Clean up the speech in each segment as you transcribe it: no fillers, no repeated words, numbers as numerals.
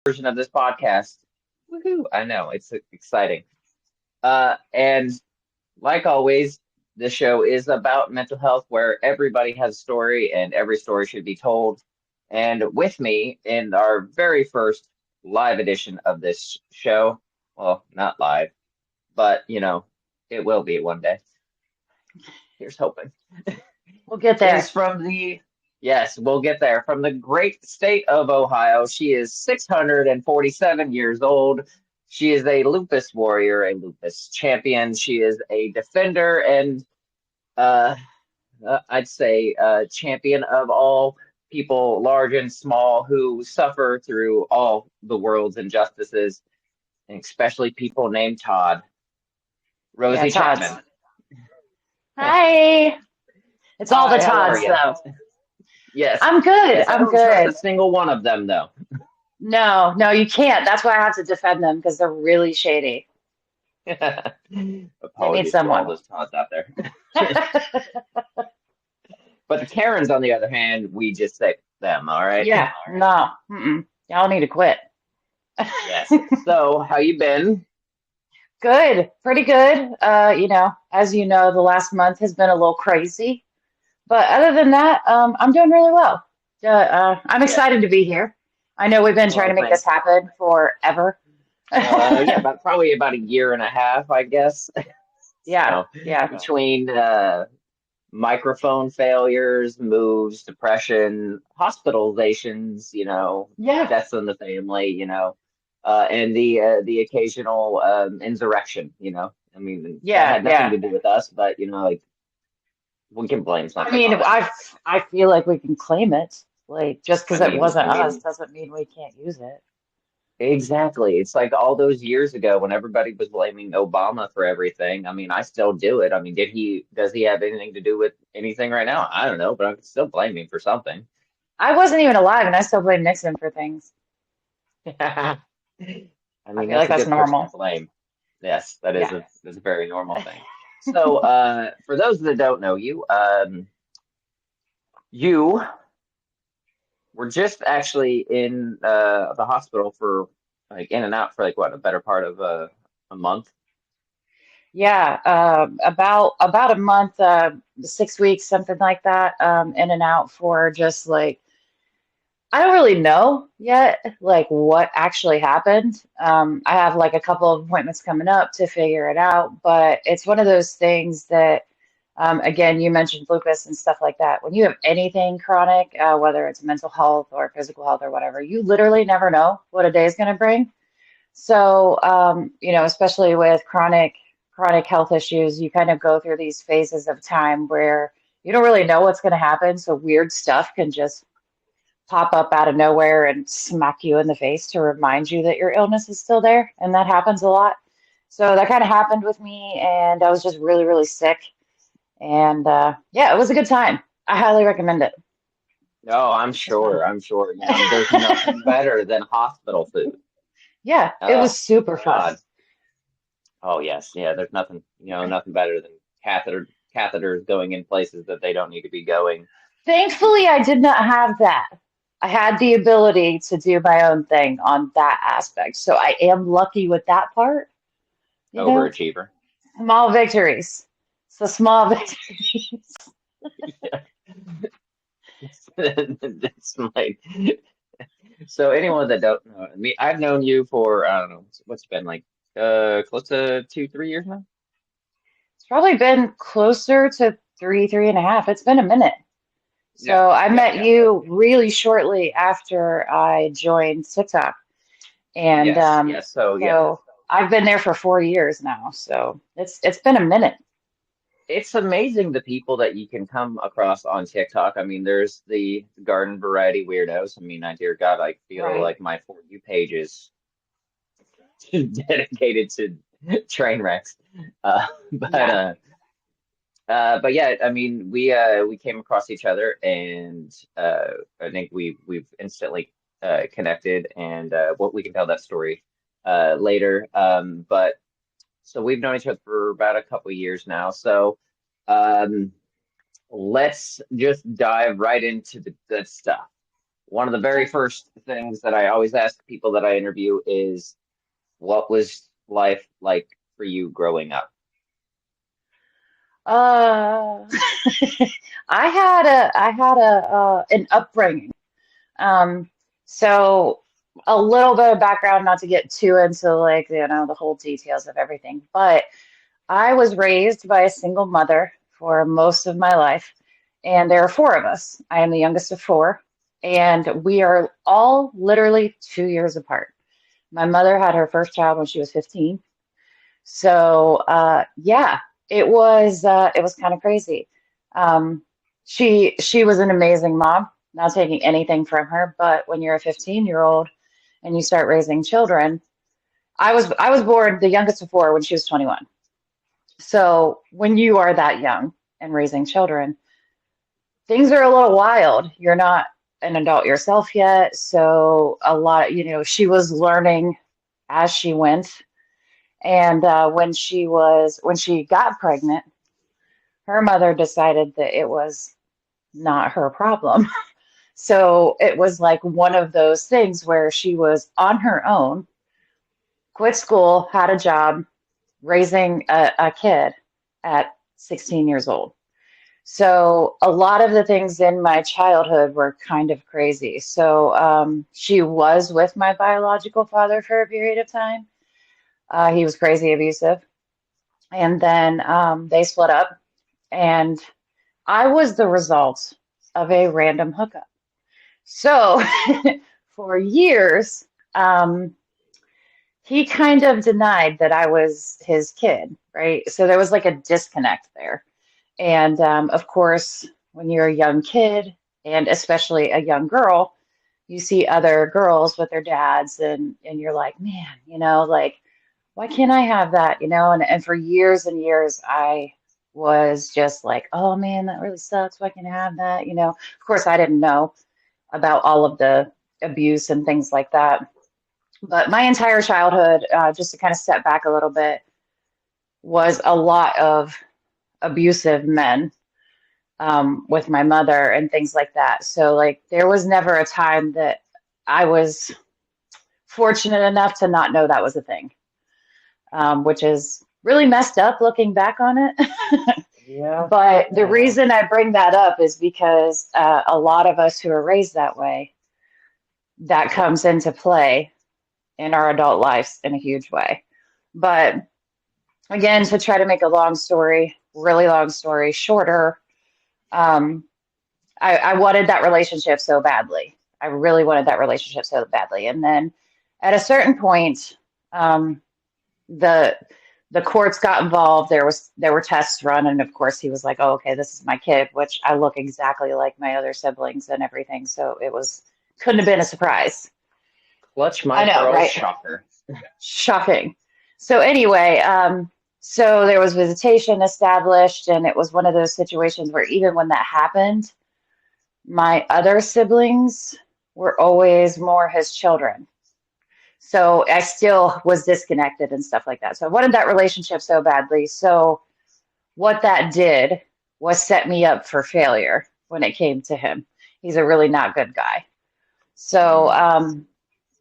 version of this podcast. Woohoo! I know it's exciting. And like always, this show is about mental health, where everybody has a story and every story should be told. And with me in our very first live edition of this show, well, not live, but it will be one day. Here's hoping. We'll get Is there. from the, yes, we'll get there. From the great state of Ohio, she is 647 years old. She is a lupus warrior, a lupus champion. She is a defender and uh, I'd say champion of all people, large and small, who suffer through all the world's injustices, and especially people named Todd. Yeah, Rosie Todd's. Chapman. Hi. It's all the Hi, how are Todds, you? though. Yes, I'm good. yes, I I'm don't trust a good. single one of them, though. No, no, you can't. That's why I have to defend them because they're really shady. They need Apologies to all someone. those Todds out there. But the Karens, on the other hand, we just say them, all right? Yeah, no. Y'all need to quit. Yes. So, how you been? Good, pretty good. As you know, the last month has been a little crazy, but other than that, I'm doing really well. I'm Yeah. excited to be here. I know we've been trying Well, to make this thanks. happen forever. Yeah, about probably about a year and a half, I guess. Yeah, So, yeah, between microphone failures, moves, depression, hospitalizations, yeah, deaths in the family, and the occasional insurrection, I mean, that yeah, had nothing yeah. to do with us, but like we can blame I something mean, on it. I feel like we can claim it. Like just I because it mean, wasn't I us mean, doesn't mean we can't use it. exactly. It's like all those years ago when everybody was blaming Obama for everything. I mean, I still do it. I mean, does he have anything to do with anything right now? I don't know, but I can still blame him for something. I wasn't even alive, and I still blame Nixon for things. I I mean, feel like that's a that's good person to normal. blame. Yes, that is Yeah. that's a very normal thing. So, for those that don't know you, you were just actually in the hospital for like in and out for like what, a better part of a month. Yeah, about a month, 6 weeks, something like that, in and out for just like I don't really know yet, like what actually happened. I have like a couple of appointments coming up to figure it out, but it's one of those things that, again, you mentioned lupus and stuff like that. When you have anything chronic, whether it's mental health or physical health or whatever, you literally never know what a day is going to bring. So, especially with chronic health issues, you kind of go through these phases of time where you don't really know what's going to happen. So weird stuff can just pop up out of nowhere and smack you in the face to remind you that your illness is still there. And that happens a lot. So that kind of happened with me, and I was just really, really sick. And yeah, it was a good time. I highly recommend it. Oh, I'm It's just fun. sure. I'm sure. There's nothing better than hospital food. Yeah, it Oh was super fun. God. Oh yes. Yeah. There's nothing. Nothing better than catheters going in places that they don't need to be going. Thankfully, I did not have that. I had the ability to do my own thing on that aspect. So I am lucky with that part, you know? Overachiever. Small victories. So small victories. It's like so. Anyone that don't know me, I've known you for I don't know what's it been like close to 2, 3 years now. It's probably been closer to three and a half. It's been a minute. Yeah. So I Yeah. met Yeah. you really shortly after I joined TikTok. And Yes. Yes. So yeah. so I've been there for 4 years now. So it's been a minute. It's amazing the people that you can come across on TikTok. I mean, there's the garden variety weirdos. I mean, I dear God, I feel Right. like my For You page is dedicated to train wrecks. But Yeah. but yeah, I mean, we came across each other, and I think we've instantly connected, and what we can tell that story later. But so we've known each other for about a couple of years now. So. Um, let's just dive right into the good stuff. One of the very first things that I always ask people that I interview is, what was life like for you growing up? Uh, I had an upbringing. Um, so a little bit of background, not to get too into like, the whole details of everything, but I was raised by a single mother for most of my life, and there are four of us. I am the youngest of four, and we are all literally 2 years apart. My mother had her first child when she was 15. So yeah, it was kind of crazy. Um, she was an amazing mom, not taking anything from her, but when you're a 15-year-old and you start raising children, I was born the youngest of four when she was 21. So when you are that young and raising children, things are a little wild. You're not an adult yourself yet, so a lot, she was learning as she went. And when she got pregnant, her mother decided that it was not her problem. So it was like one of those things where she was on her own, quit school, had a job, raising a kid at 16 years old. So a lot of the things in my childhood were kind of crazy. So she was with my biological father for a period of time. He was crazy abusive. And then they split up, and I was the result of a random hookup. So for years, um, he kind of denied that I was his kid, right? So there was like a disconnect there. And of course, when you're a young kid, and especially a young girl, you see other girls with their dads, and you're like, man, like, why can't I have that? And for years and years, I was just like, oh man, that really sucks. Why can't I have that? Of course, I didn't know about all of the abuse and things like that. But my entire childhood, just to kind of step back a little bit, was a lot of abusive men with my mother and things like that. So, like, there was never a time that I was fortunate enough to not know that was a thing, which is really messed up looking back on it. Yeah, But the yeah. reason I bring that up is because a lot of us who are raised that way, that comes into play in our adult lives in a huge way. But again, to try to make a really long story shorter, um, I wanted that relationship so badly. I really wanted that relationship so badly. And then at a certain point, um, the the courts got involved. There were tests run, and of course he was like, "Oh, okay, this is my kid," which I look exactly like my other siblings and everything. So it was couldn't have been a surprise. Clutch my I know, pearls, right? shocker. Shocking. So anyway, so there was visitation established, and it was one of those situations where even when that happened, my other siblings were always more his children. So I still was disconnected and stuff like that. So I wanted that relationship so badly. So what that did was set me up for failure when it came to him. He's a really not good guy. So Mm.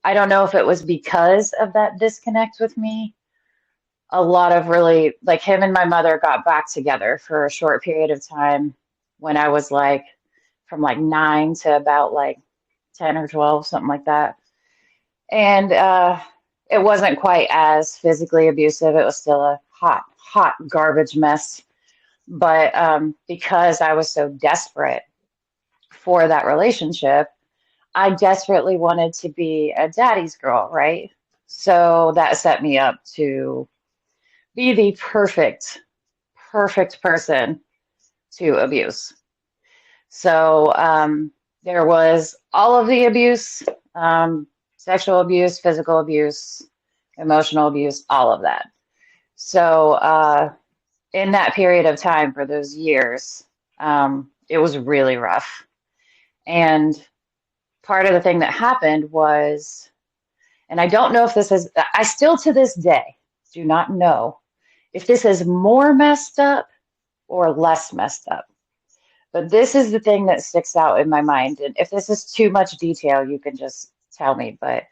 I don't know if it was because of that disconnect with me. A lot of really, like, him and my mother got back together for a short period of time when I was like from like 9 to about like 10 or 12, something like that. And it wasn't quite as physically abusive. It was still a hot garbage mess. But because I was so desperate for that relationship, I desperately wanted to be a daddy's girl, right? So that set me up to be the perfect person to abuse. So there was all of the abuse, sexual abuse, physical abuse, emotional abuse, all of that. So in that period of time for those years, it was really rough. And part of the thing that happened was, and I don't know if this is, I still to this day do not know if this is more messed up or less messed up. But this is the thing that sticks out in my mind. And if this is too much detail, you can just tell me. But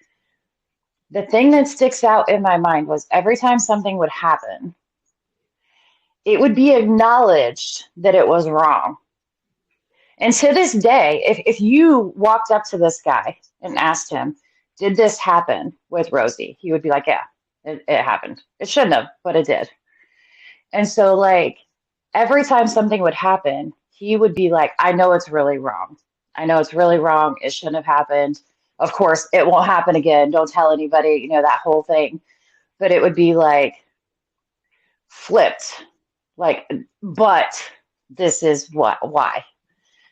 the thing that sticks out in my mind was every time something would happen, it would be acknowledged that it was wrong. And to this day, if you walked up to this guy and asked him, did this happen with Rosie? He would be like, yeah, it happened. It shouldn't have, but it did. And so, like, every time something would happen, he would be like, I know it's really wrong. I know it's really wrong. It shouldn't have happened. Of course, it won't happen again. Don't tell anybody, that whole thing. But it would be like flipped, like, but this is why.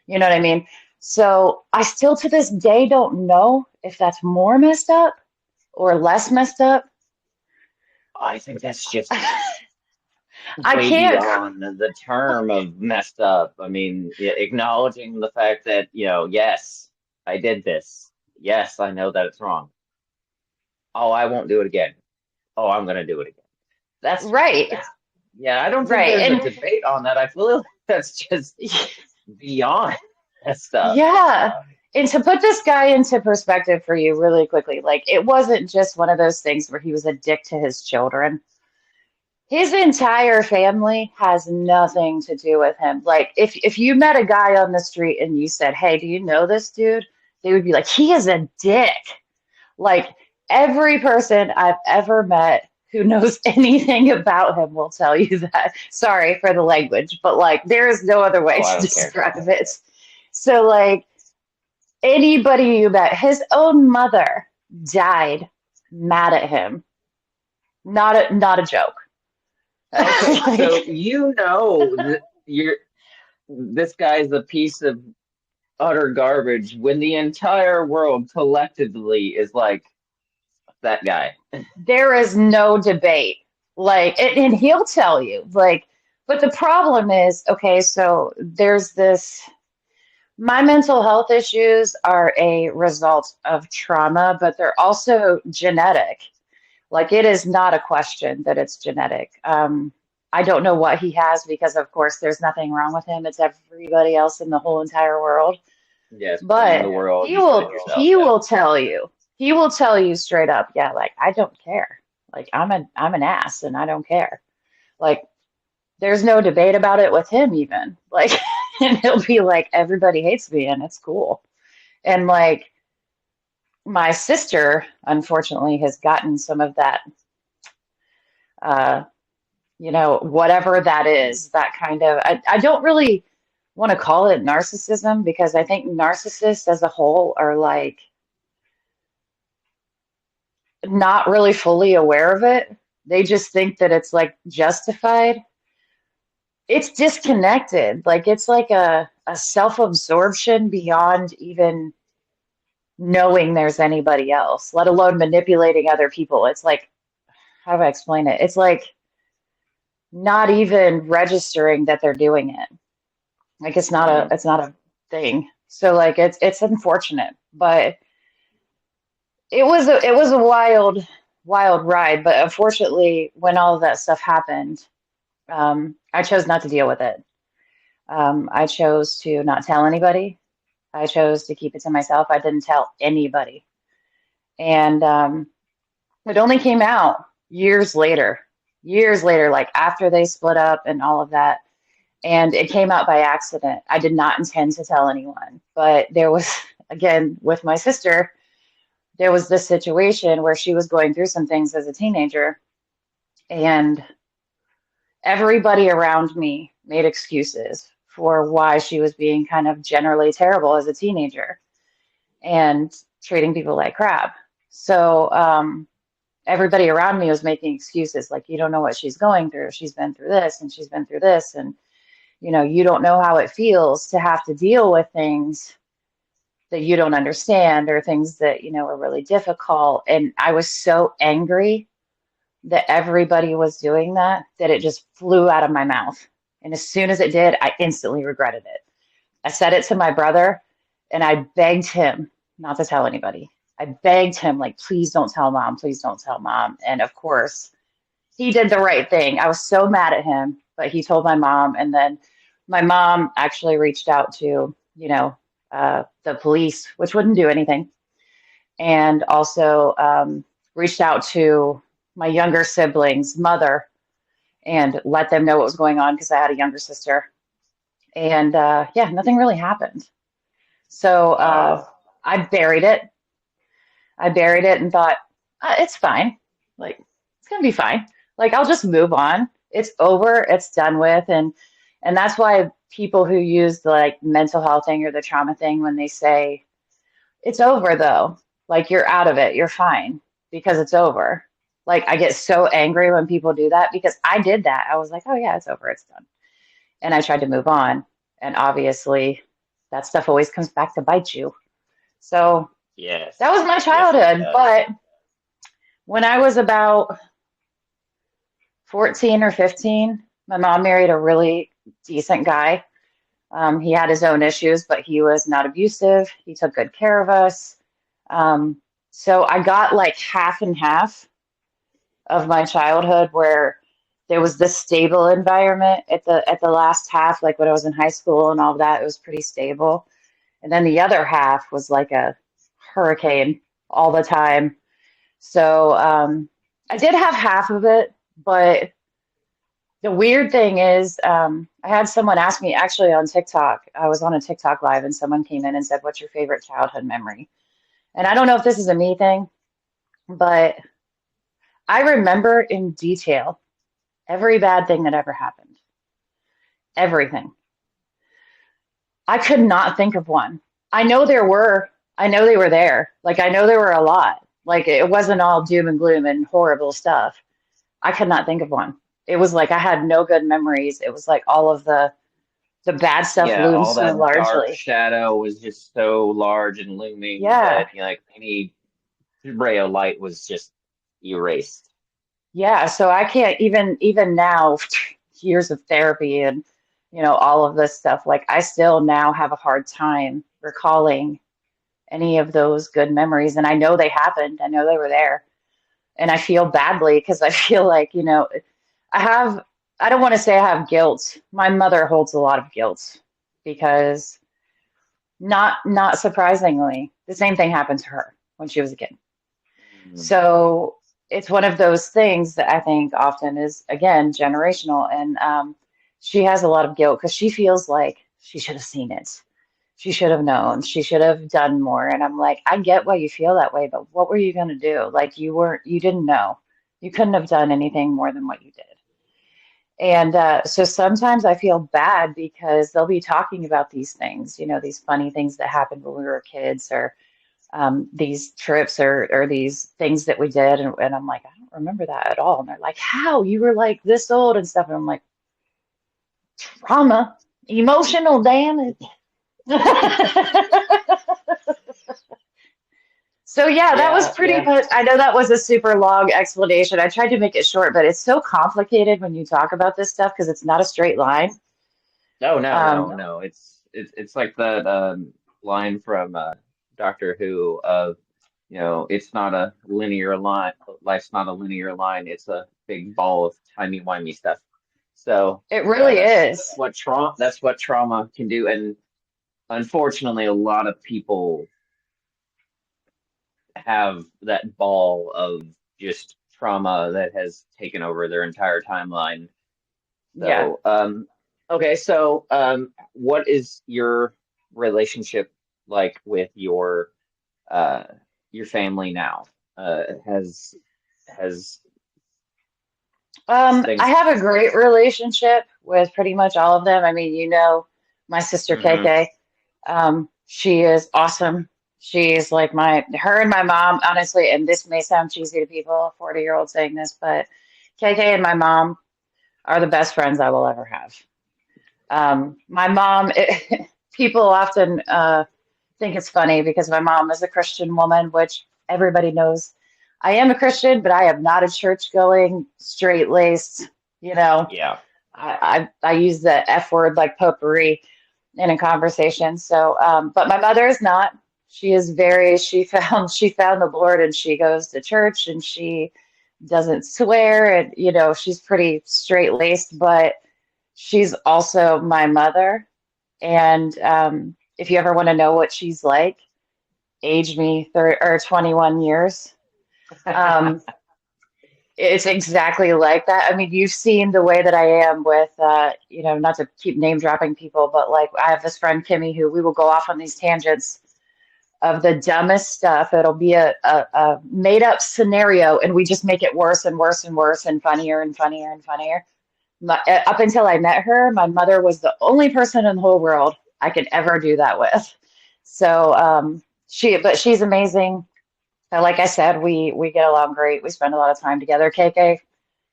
You know what I mean? So I still to this day don't know if that's more messed up or less messed up. I think that's just I way can't. beyond the term of messed up. I mean, acknowledging the fact that, yes, I did this. Yes, I know that it's wrong. Oh, I won't do it again. Oh, I'm going to do it again. That's, Right, yeah, I don't think right. there's a And debate on that. I feel like that's just beyond messed up. yeah. And to put this guy into perspective for you really quickly, like it wasn't just one of those things where he was a dick to his children. His entire family has nothing to do with him. Like if you met a guy on the street and you said, "Hey, do you know this dude?" They would be like, "He is a dick." Like every person I've ever met who knows anything about him will tell you that. Sorry for the language, but like there is no other way Oh, I to don't care. describe it. So like anybody you met, his own mother died mad at him. Not a joke. Okay, so Like, you're this guy's a piece of utter garbage when the entire world collectively is like that guy. there is no debate. Like, and he'll tell you, like, but the problem is, okay, so there's this, my mental health issues are a result of trauma, but they're also genetic. Like, it is not a question that it's genetic. I don't know what he has because, of course, there's nothing wrong with him. It's everybody else in the whole entire world. Yes, blame the But world he instead of will yourself. he Yeah. will tell you. He will tell you straight up, yeah, like I don't care. Like I'm an ass and I don't care. Like there's no debate about it with him even. Like and he'll be like everybody hates me and it's cool. And like my sister unfortunately has gotten some of that uh whatever that is, that kind of I don't really want to call it narcissism because I think narcissists as a whole are like not really fully aware of it. They just think that it's like justified. It's disconnected. Like it's like a self-absorption beyond even knowing there's anybody else, let alone manipulating other people. It's like, how do I explain it? It's like not even registering that they're doing it. Like Mhm. it's not a thing. So like it's unfortunate, but it was a wild ride. But unfortunately, when all of that stuff happened, I chose not to deal with it. I chose to not tell anybody. I chose to keep it to myself. I didn't tell anybody, and it only came out years later. Years later, like after they split up and all of that, and it came out by accident. I did not intend to tell anyone, but there was again with my sister there was this situation where she was going through some things as a teenager, and everybody around me made excuses for why she was being kind of generally terrible as a teenager and treating people like crap. So everybody around me was making excuses like, you don't know what she's going through. She's been through this and she's been through this. And, you don't know how it feels to have to deal with things that you don't understand or things that, are really difficult. And I was so angry that everybody was doing that it just flew out of my mouth. And as soon as it did, I instantly regretted it. I said it to my brother and I begged him not to tell anybody. I begged him, like, please don't tell mom, please don't tell mom. And of course, he did the right thing. I was so mad at him, but he told my mom. And then My mom actually reached out to, the police, which wouldn't do anything, and also reached out to my younger sibling's mother and let them know what was going on because I had a younger sister. And yeah, nothing really happened. So Oh, I buried it. I buried it and thought, it's fine. Like, it's gonna be fine. Like, I'll just move on. It's over. It's done with. And that's why people who use the like mental health thing or the trauma thing, when they say it's over though, like you're out of it, you're fine because it's over. Like, I get so angry when people do that because I did that. I was like, oh yeah, it's over, it's done. And I tried to move on. And obviously, that stuff always comes back to bite you. So that was yes. my Yes, it childhood. does. But when I was about 14 or 15, my mom married a really decent guy. He had his own issues, but he was not abusive. He took good care of us. Um, so I got like half and half of my childhood where there was this stable environment at the last half, like when I was in high school and all of that, it was pretty stable. And then the other half was like a hurricane all the time. So I did have half of it, but the weird thing is, I had someone ask me actually on TikTok. I was on a TikTok live and someone came in and said, "What's your favorite childhood memory?" And I don't know if this is a me thing, but I remember in detail every bad thing that ever happened. Everything. I could not think of one. I know there were, I know they were there. Like, I know there were a lot. Like, it wasn't all doom and gloom and horrible stuff. I could not think of one. It was like I had no good memories. It was like all of the bad stuff Yeah, loomed all so that dark largely. shadow was just so large and looming Yeah. that like any ray of light was just erased. Yeah. So I can't even now, years of therapy and all of this stuff, like I still now have a hard time recalling any of those good memories. And I know they happened. I know they were there. And I feel badly because I feel like, I have, I don't want to say I have guilt. My mother holds a lot of guilt because not surprisingly, the same thing happened to her when she was a kid. Mm. So it's one of those things that I think often is, again, generational. And she has a lot of guilt because she feels like she should have seen it. She should have known. She should have done more. And I'm like, I get why you feel that way, but what were you going to do? Like, you didn't know. You couldn't have done anything more than what you did. And so sometimes I feel bad because they'll be talking about these things, these funny things that happened when we were kids, or these trips, or these things that we did. And I'm like, I don't remember that at all. And they're like, how? You were like this old and stuff. And I'm like, trauma, emotional damage. So yeah, that was Yeah, pretty yeah. much, I know that was a super long explanation. I tried to make it short, but it's so complicated when you talk about this stuff because it's not a straight line. No, no, no, Um, no. It's like that line from Doctor Who of, it's not a linear line. Life's not a linear line. It's a big ball of timey-wimey stuff. So it really that's is. what trauma can do. And unfortunately, a lot of people have that ball of just trauma that has taken over their entire timeline. Yeah. So, okay, so what is your relationship like with uh your family now? Has I things? have a great relationship with pretty much all of them. I mean, my sister Hmm. KK. She is awesome. She's like her and my mom, honestly, and this may sound cheesy to people, a 40-year-old saying this, but KK and my mom are the best friends I will ever have. My mom, people often think it's funny because my mom is a Christian woman, which everybody knows I am a Christian, but I am not a church going, straight laced, you know. Yeah. I use the F word like potpourri in a conversation. So, but my mother is not. She found the Lord and she goes to church and she doesn't swear and she's pretty straight laced, but She's also my mother. And if you ever want to know what she's like, age me 30, or 21 years. Um, it's exactly like that. I mean, you've seen the way that I am with, not to keep name dropping people, but like I have this friend, Kimmy, who we will go off on these tangents of the dumbest stuff. It'll be a made up scenario, and we just make it worse and worse and worse and funnier and funnier and funnier. Up until I met her, my mother was the only person in the whole world I could ever do that with. So but she's amazing. Like I said, we get along great. We spend a lot of time together. KK,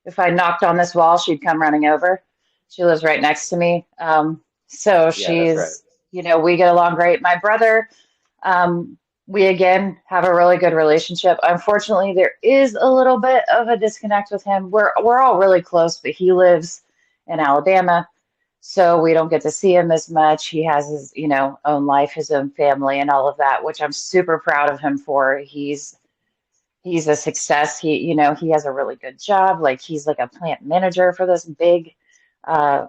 if I knocked on this wall, she'd come running over. She lives right next to me. So Yeah, that's right. we get along great. My brother, we again have a really good relationship. Unfortunately, there is a little bit of a disconnect with him. We're all really close, but he lives in Alabama, so we don't get to see him as much. He has his, own life, his own family, and all of that, which I'm super proud of him for. He's a success. He has a really good job. Like he's like a plant manager for this big uh,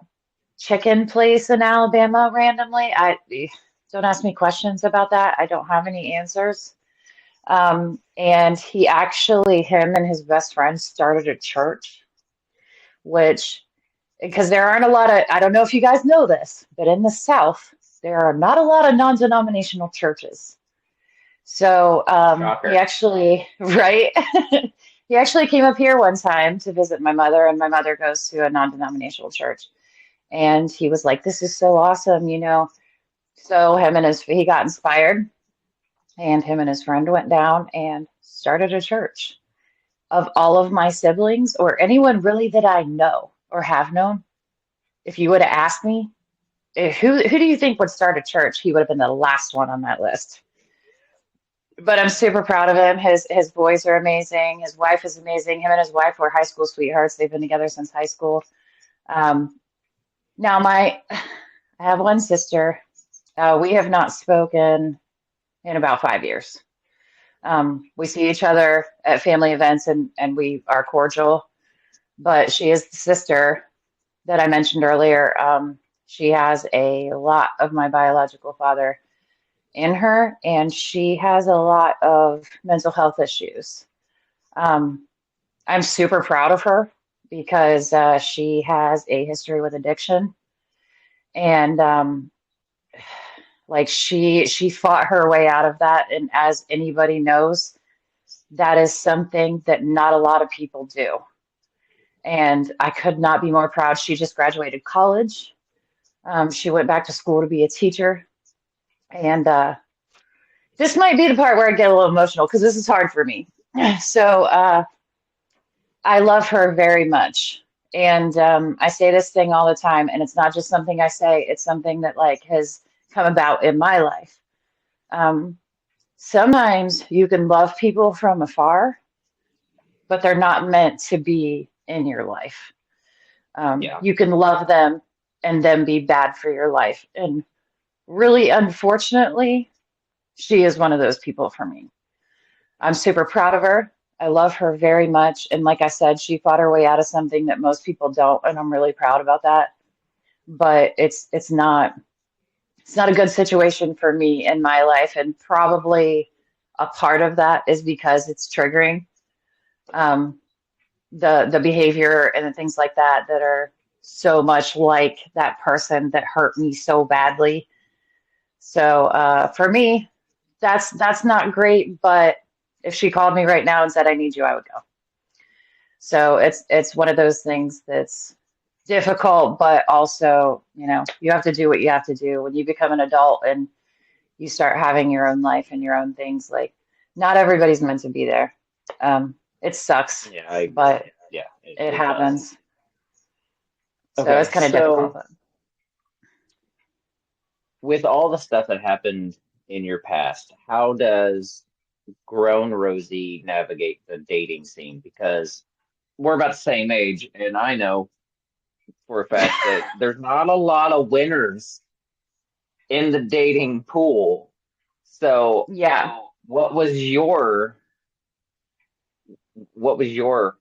chicken place in Alabama randomly. I don't ask me questions about that. I don't have any answers. And him and his best friend started a church, which, because there aren't a lot of, I don't know if you guys know this, but in the South, there are not a lot of non-denominational churches. So he Shocker. actually, right? He actually came up here one time to visit my mother, and my mother goes to a non-denominational church. And he was like, "This is so awesome." So he got inspired, and him and his friend went down and started a church. Of all of my siblings, or anyone really that I know or have known, if you would have asked me, who do you think would start a church? He would have been the last one on that list. But I'm super proud of him. His boys are amazing. His wife is amazing. Him and his wife were high school sweethearts. They've been together since high school. Um, now I have one sister. We have not spoken in about 5 years. We see each other at family events, and we are cordial. But she is the sister that I mentioned earlier. She has a lot of my biological father in her, and she has a lot of mental health issues. Um, I'm super proud of her because she has a history with addiction, and like she fought her way out of that. And as anybody knows, that is something that not a lot of people do. And I could not be more proud. She just graduated college. She went back to school to be a teacher, and this might be the part where I get a little emotional because this is hard for me. So I love her very much. And I say this thing all the time, and it's not just something I say, it's something that like has come about in my life. Um, Sometimes you can love people from afar, but they're not meant to be in your life. Yeah. You can love them and then be bad for your life. And really, unfortunately, she is one of those people for me. I'm super proud of her. I love her very much. And like I said, she fought her way out of something that most people don't, and I'm really proud about that. But it's not a good situation for me in my life, and probably a part of that is because it's triggering. Um, the behavior and the things like that are so much like that person that hurt me so badly. So for me, that's not great. But if she called me right now and said I need you, I would go. So it's one of those things that's difficult, but also you have to do what you have to do when you become an adult and you start having your own life and your own things. Like not everybody's meant to be there. It sucks, Yeah, I agree. but Yeah, it it does. happens. So it's Okay, kind of difficult. so But with all the stuff that happened in your past, how does grown Rosie navigate the dating scene? Because we're about the same age, and I know for a fact that there's not a lot of winners in the dating pool. So, yeah. what was your what was your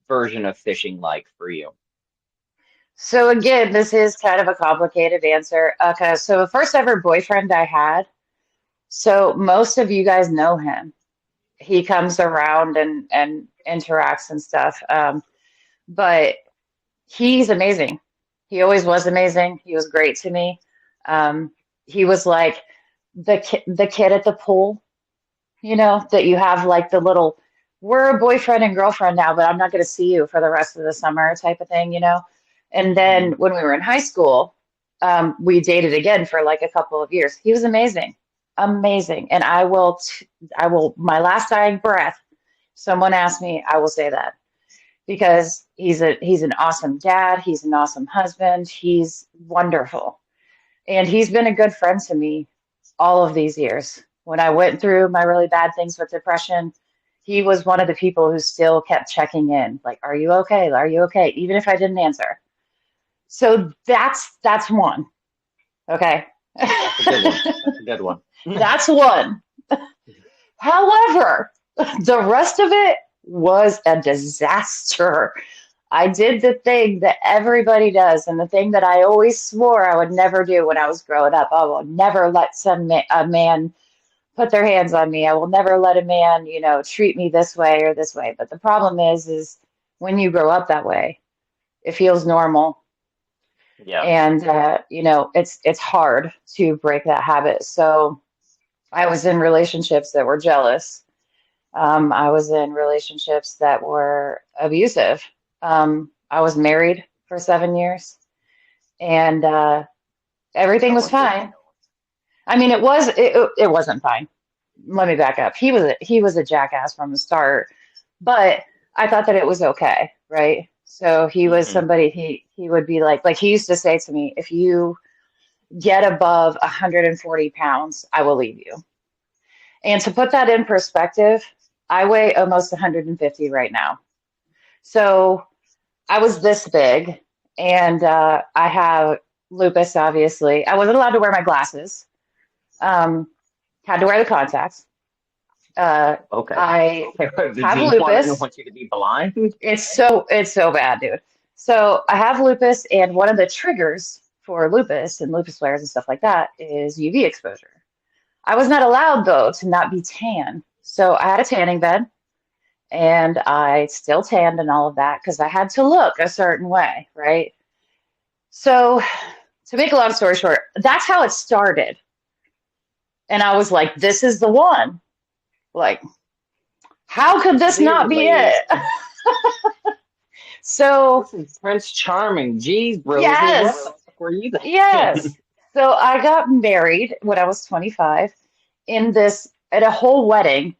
version of fishing like for you? So again, this is kind of a complicated answer. Okay, so the first ever boyfriend I had, so most of you guys know him. He comes around and interacts and stuff. But he's amazing. He always was amazing. He was great to me. Um, he was like the kid at the pool, that you have like the little, we're a boyfriend and girlfriend now, but I'm not going to see you for the rest of the summer type of thing. And then Hmm. when we were in high school, we dated again for like a couple of years. He was amazing, amazing. And I will, my last dying breath, someone asked me, I will say that because he's an awesome dad. He's an awesome husband. He's wonderful. And he's been a good friend to me all of these years. When I went through my really bad things with depression, he was one of the people who still kept checking in, like, "Are you okay? Are you okay?" Even if I didn't answer. So that's one. Okay. That's a good one. That's a good one. That's one. However, the rest of it was a disaster. I did the thing that everybody does, and the thing that I always swore I would never do when I was growing up. I will never let a man put their hands on me. I will never let a man, treat me this way or this way. But the problem is when you grow up that way, it feels normal, Yeah. and it's hard to break that habit. So I was in relationships that were jealous. I was in relationships that were abusive. I was married for 7 years, and everything How was was it? fine. I mean, it wasn't fine. Let me back up. He was a jackass from the start, but I thought that it was okay, right? So he was Hmm. somebody he would be like he used to say to me, if you get above 140 pounds, I will leave you. And to put that in perspective, I weigh almost 150 right now. So I was this big, and I have lupus, obviously. I wasn't allowed to wear my glasses, um, had to wear the contacts. Uh, Okay. I Okay. Did have you want? I don't lupus. want you to be blind. It's so bad, dude. So I have lupus, and one of the triggers for lupus and lupus flares and stuff like that is UV exposure. I was not allowed, though, to not be tan. So I had a tanning bed, and I still tanned and all of that because I had to look a certain way, right? So, to make a long story short, that's how it started. And I was like, this is the one. Like, how could this not be Clearly. it? So, This is Prince Charming. Geez, Rosie, what yes, the fuck were you thinking? yes. So I got married when I was 25 at a whole wedding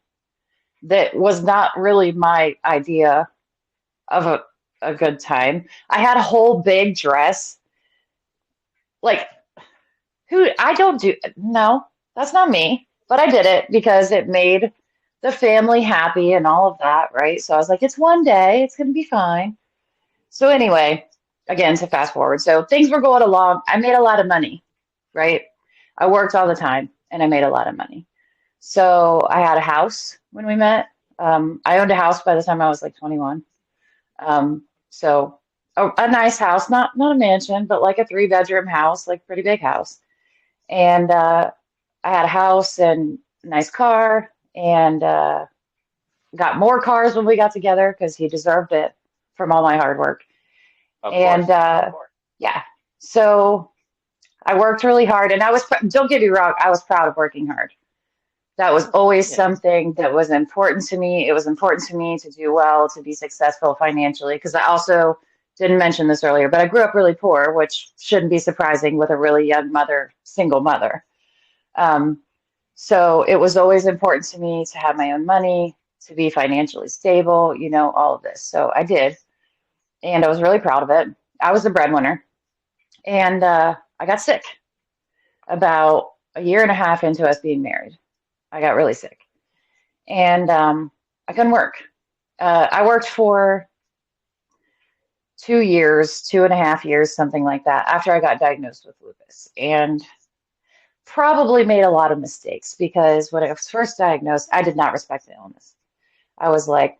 that was not really my idea of a good time. I had a whole big dress. Like, I don't do, no, that's not me. But I did it because it made the family happy and all of that, right? So I was like, it's one day, it's going to be fine. So anyway, again, to fast forward. So things were going along. I made a lot of money, right? I worked all the time and I made a lot of money. So I had a house when we met. I owned a house by the time I was like 21. So a nice house, not a mansion, but like a three-bedroom house, like pretty big house. And I had a house and a nice car, and got more cars when we got together because he deserved it from all my hard work. Of And course. yeah, so I worked really hard, and don't get me wrong, I was proud of working hard. That was always Yeah. something that was important to me. It was important to me to do well, to be successful financially, because I also didn't mention this earlier, but I grew up really poor, which shouldn't be surprising with a really young mother, single mother. Um, so it was always important to me to have my own money, to be financially stable, all of this. So I did, and I was really proud of it. I was the breadwinner, and I got sick about a year and a half into us being married. I got really sick, and I couldn't work. I worked for 2 years, 2.5 years, something like that, after I got diagnosed with lupus, and probably made a lot of mistakes because when I was first diagnosed, I did not respect the illness. I was like,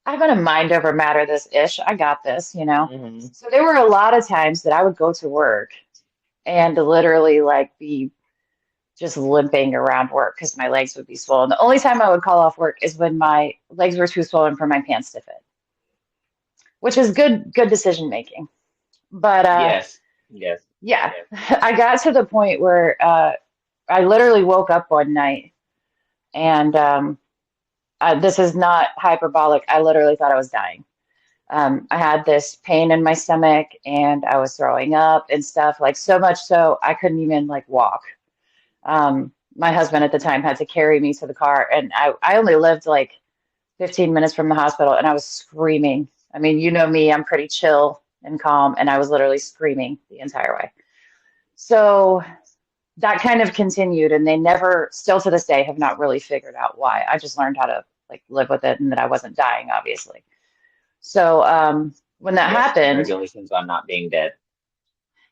I'm gonna mind over matter this ish. I got this, you know. Hmm. So there were a lot of times that I would go to work and literally like be just limping around work because my legs would be swollen. The only time I would call off work is when my legs were too swollen for my pants to fit, which is good decision making. But Yes. Yes. yeah, I got to the point where I literally woke up one night and this is not hyperbolic. I literally thought I was dying. I had this pain in my stomach and I was throwing up and stuff, like so much so I couldn't even like walk. My husband at the time had to carry me to the car, and I only lived like 15 minutes from the hospital, and I was screaming. I mean, you know me, I'm pretty chill and calm, and I was literally screaming the entire way. So that kind of continued, and they never, still to this day, have not really figured out why. I just learned how to like live with it and that I wasn't dying, obviously. So when that Yes. happened, Congratulations on not being dead.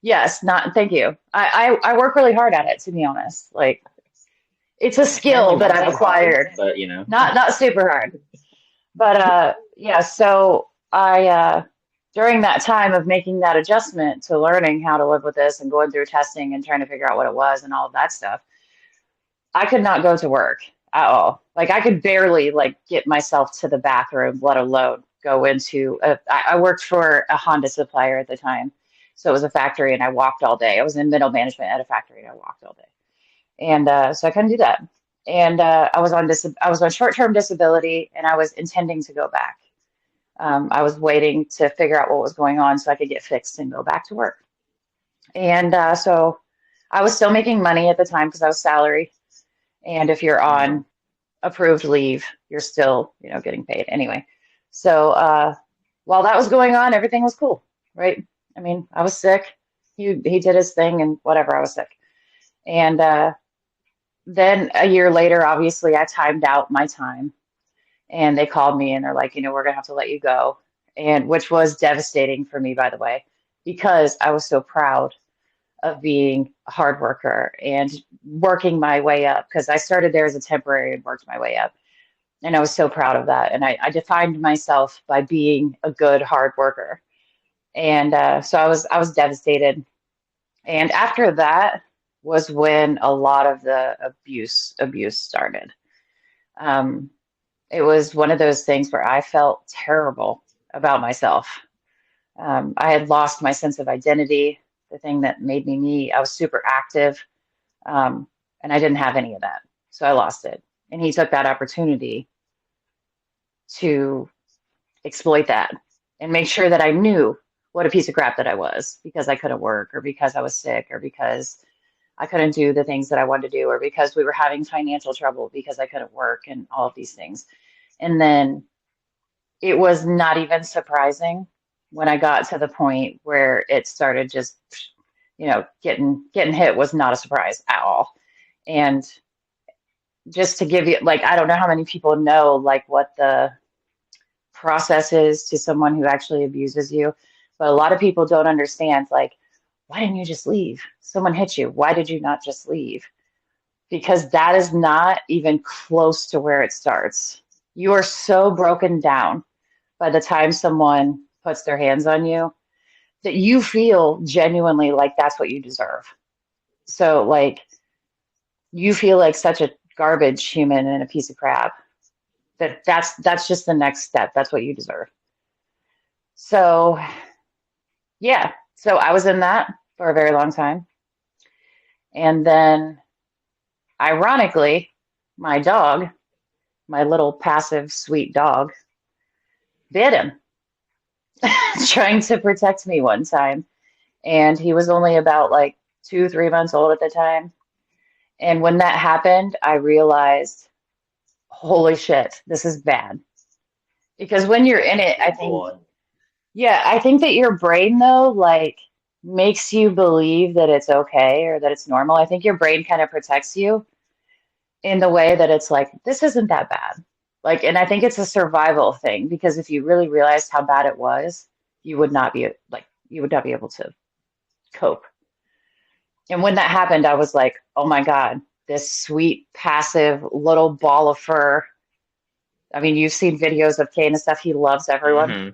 yes, not thank you. I work really hard at it, to be honest. Like it's a Apparently skill that not I've too hard, acquired. but you know. Not super hard. But yeah, so I during that time of making that adjustment to learning how to live with this and going through testing and trying to figure out what it was and all of that stuff, I could not go to work at all. Like I could barely like get myself to the bathroom, let alone go into I worked for a Honda supplier at the time. So it was a factory and I walked all day. I was in middle management at a factory and I walked all day. And so I couldn't do that. And I was on short-term disability, and I was intending to go back. I was waiting to figure out what was going on so I could get fixed and go back to work. And so I was still making money at the time because I was salary. And if you're Hmm. on approved leave, you're still, you know, getting paid anyway. So while that was going on, everything was cool, right? I mean, I was sick. He did his thing, and whatever, I was sick. And then a year later, obviously, I timed out my time and they called me and they're like, you know, we're going to have to let you go. And which was devastating for me, by the way, because I was so proud of being a hard worker and working my way up because I started there as a temporary and worked my way up. And I was so proud of that. And I defined myself by being a good hard worker. And so I was devastated. And after that was when a lot of the abuse started. Um, it was one of those things where I felt terrible about myself. I had lost my sense of identity, the thing that made me me. I was super active, um, and I didn't have any of that, so I lost it. And he took that opportunity to exploit that and make sure that I knew what a piece of crap that I was because I couldn't work or because I was sick or because I couldn't do the things that I wanted to do or because we were having financial trouble because I couldn't work and all of these things. And then it was not even surprising when I got to the point where it started just, you know, getting hit was not a surprise at all. And just to give you like I don't know how many people know like what the process is to someone who actually abuses you, but a lot of people don't understand like why didn't you just leave? Someone hit you. Why did you not just leave? Because that is not even close to where it starts. You are so broken down by the time someone puts their hands on you that you feel genuinely like that's what you deserve. So like you feel like such a garbage human and a piece of crap that's just the next step. That's what you deserve. So yeah, so I was in that for a very long time. And then ironically, my dog, my little passive sweet dog, bit him trying to protect me one time. And he was only about like 2, 3 months old at the time. And when that happened, I realized, holy shit, this is bad. Because when you're in it, I think, Boy. yeah, I think that your brain, though, like makes you believe that it's okay or that it's normal. I think your brain kind of protects you in the way that it's like, this isn't that bad. Like, and I think it's a survival thing because if you really realized how bad it was, you would not be like, you would not be able to cope. And when that happened, I was like, oh my God, this sweet, passive little ball of fur I mean, you've seen videos of Kane and stuff. He loves everyone. Hmm.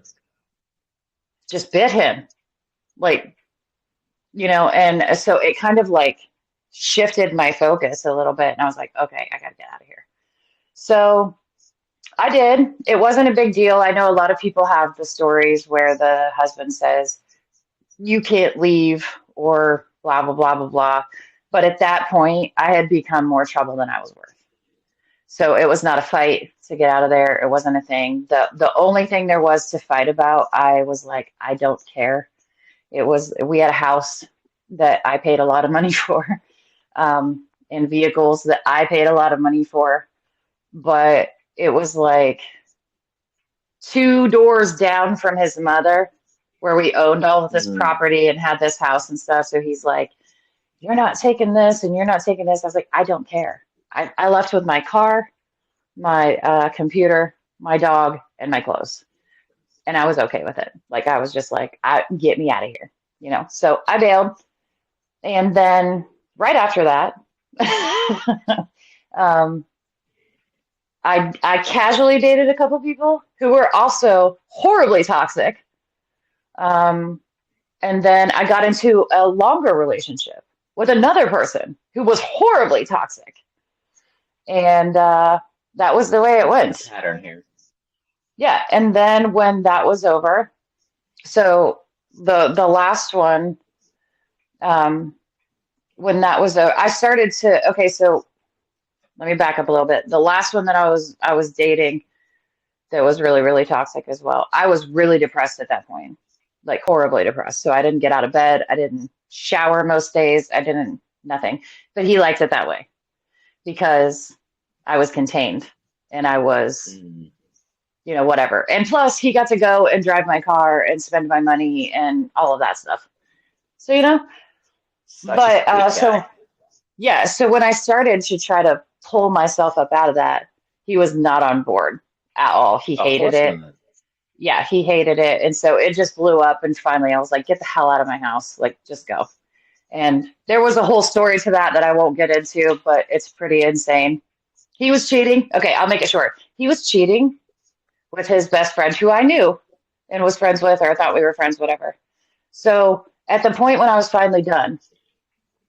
Just bit him. Like, and so it kind of like shifted my focus a little bit. And I was like, okay, I got to get out of here. So I did. It wasn't a big deal. I know a lot of people have the stories where the husband says, you can't leave or blah, blah, blah, blah, blah. But at that point, I had become more trouble than I was worth. So it was not a fight to get out of there. It wasn't a thing. The only thing there was to fight about, I was like, I don't care. We had a house that I paid a lot of money for, and vehicles that I paid a lot of money for. But it was like two doors down from his mother where we owned all of this Mm. property and had this house and stuff. So he's like, you're not taking this and you're not taking this. I was like, I don't care. I left with my car, my computer, my dog, and my clothes. And I was okay with it. Like, I was just like, get me out of here, So I bailed. And then right after that, um, I casually dated a couple people who were also horribly toxic. Um, and then I got into a longer relationship with another person who was horribly toxic. And that was the way it Seeing a went. pattern here. Yeah. And then when that was over, so the last one, um, when that was over, I started to, okay, so let me back up a little bit. The last one that I was dating that was really, really toxic as well. I was really depressed at that point, like horribly depressed. So I didn't get out of bed. I didn't shower most days. I didn't, nothing. But he liked it that way because I was contained and I was, Mm. whatever. And plus, he got to go and drive my car and spend my money and all of that stuff. So, Such a but sweet so, guy. yeah. So when I started to try to pull myself up out of that, he was not on board at all. He Of hated course it. not. Yeah, he hated it. And so it just blew up. And finally, I was like, get the hell out of my house. Like, just go. And there was a whole story to that I won't get into, but it's pretty insane. He was cheating. Okay, I'll make it short. He was cheating with his best friend, who I knew and was friends with, or I thought we were friends, whatever. So at the point when I was finally done,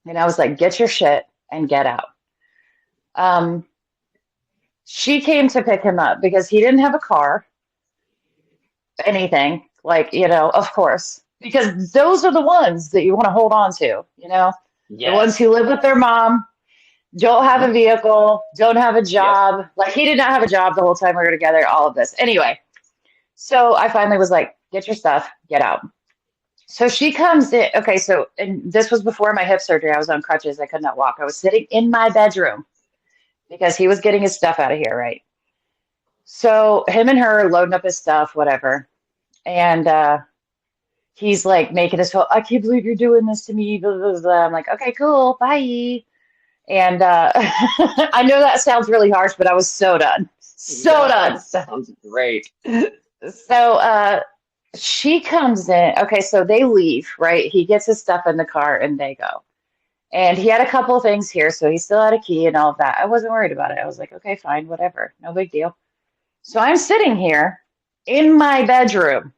and I was like, get your shit and get out. Um, she came to pick him up because he didn't have a car, anything, like, of course, because those are the ones that you want to hold on to, the ones Yes. who live with their mom, don't have a Hmm. vehicle, don't have a Yep. job. Like, he did not have a job the whole time we were together, all of this. Anyway, so I finally was like, get your stuff, get out. So she comes in. Okay, so, and this was before my hip surgery. I was on crutches. I could not walk. I was sitting in my bedroom because he was getting his stuff out of here, right? So him and her loading up his stuff, whatever. And he's like making this whole, I can't believe you're doing this to me. Blah, blah, blah. I'm like, okay, cool, bye. And I know that sounds really harsh, but I was so done. So No, done. it sounds great. So she comes in. Okay, so they leave, right? He gets his stuff in the car and they go. And he had a couple of things here, so he still had a key and all of that. I wasn't worried about it. I was like, okay, fine, whatever. No big deal. So I'm sitting here in my bedroom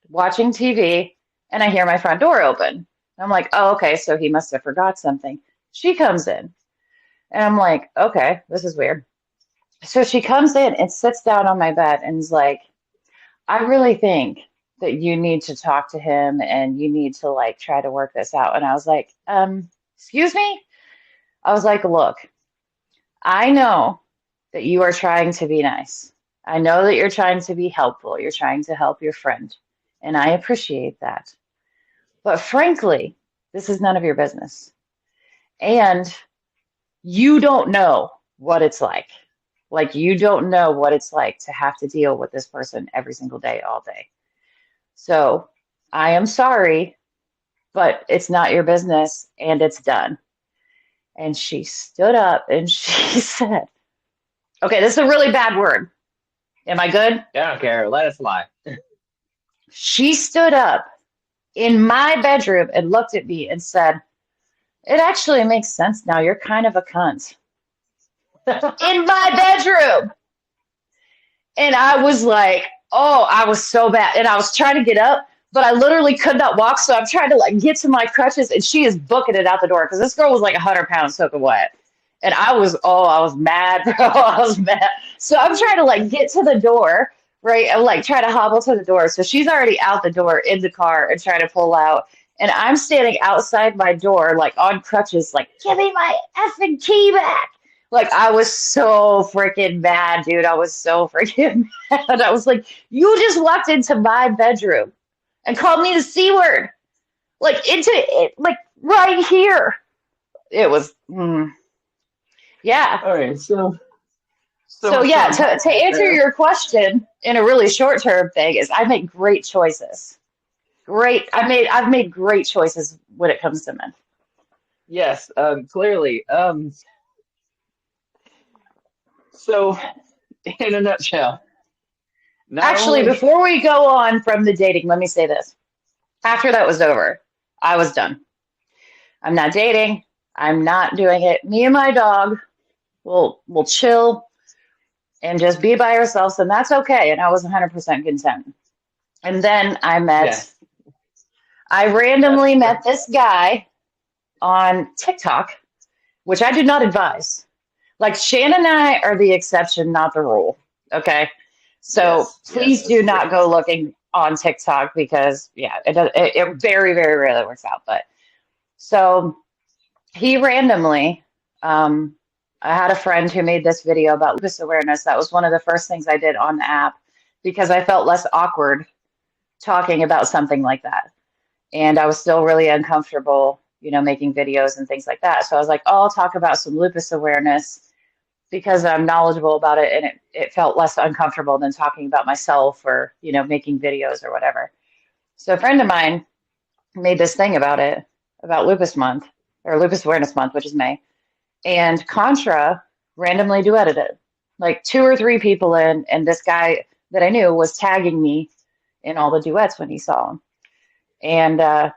watching TV and I hear my front door open. I'm like, oh, okay, so he must have forgot something. She comes in and I'm like, okay, this is weird. So she comes in and sits down on my bed and is like, I really think that you need to talk to him and you need to like try to work this out. And I was like, excuse me? I was like, look, I know that you are trying to be nice. I know that you're trying to be helpful. You're trying to help your friend. And I appreciate that. But frankly, this is none of your business. And you don't know what it's like. Like, you don't know what it's like to have to deal with this person every single day, all day. So I am sorry, but it's not your business and it's done. And she stood up and she said, okay, this is a really bad word. Am I good? I don't care. Let it fly. She stood up in my bedroom and looked at me and said, it actually makes sense now. You're kind of a cunt. In my bedroom. And I was like, oh, I was so bad. And I was trying to get up, but I literally could not walk. So I'm trying to like get to my crutches, and she is booking it out the door because this girl was like 100 pounds soaking wet. And I was mad, bro. I was mad. So I'm trying to like get to the door, right? I'm like trying to hobble to the door. So she's already out the door in the car and trying to pull out. And I'm standing outside my door, like on crutches, like, give me my effing key back. Like, I was so freaking mad, dude. I was so freaking mad. I was like, you just walked into my bedroom and called me the C word. Like, into it, like, right here. It was, yeah. All right, So, yeah, some to highlights answer there. your question in a really short term thing is I make great choices. I've made great choices when it comes to men. Yes, clearly. So in a nutshell, not Actually, only before we go on from the dating, let me say this. After that was over, I was done. I'm not dating. I'm not doing it. Me and my dog will chill and just be by ourselves, and that's okay. And I was 100% content. And then yes, I that's randomly fair. met this guy on TikTok, which I do not advise. Like Shannon and I are the exception, not the rule. Okay. So Yes, please that's do not true. go looking on TikTok because yeah, it very, very rarely works out. But so he randomly, um, I had a friend who made this video about lupus awareness. That was one of the first things I did on the app because I felt less awkward talking about something like that. And I was still really uncomfortable, making videos and things like that. So I was like, oh, I'll talk about some lupus awareness because I'm knowledgeable about it, and it felt less uncomfortable than talking about myself or, making videos or whatever. So a friend of mine made this thing about it, about Lupus Month or Lupus Awareness Month, which is May. And Contra randomly duetted it, like two or three people in, and this guy that I knew was tagging me in all the duets when he saw them. And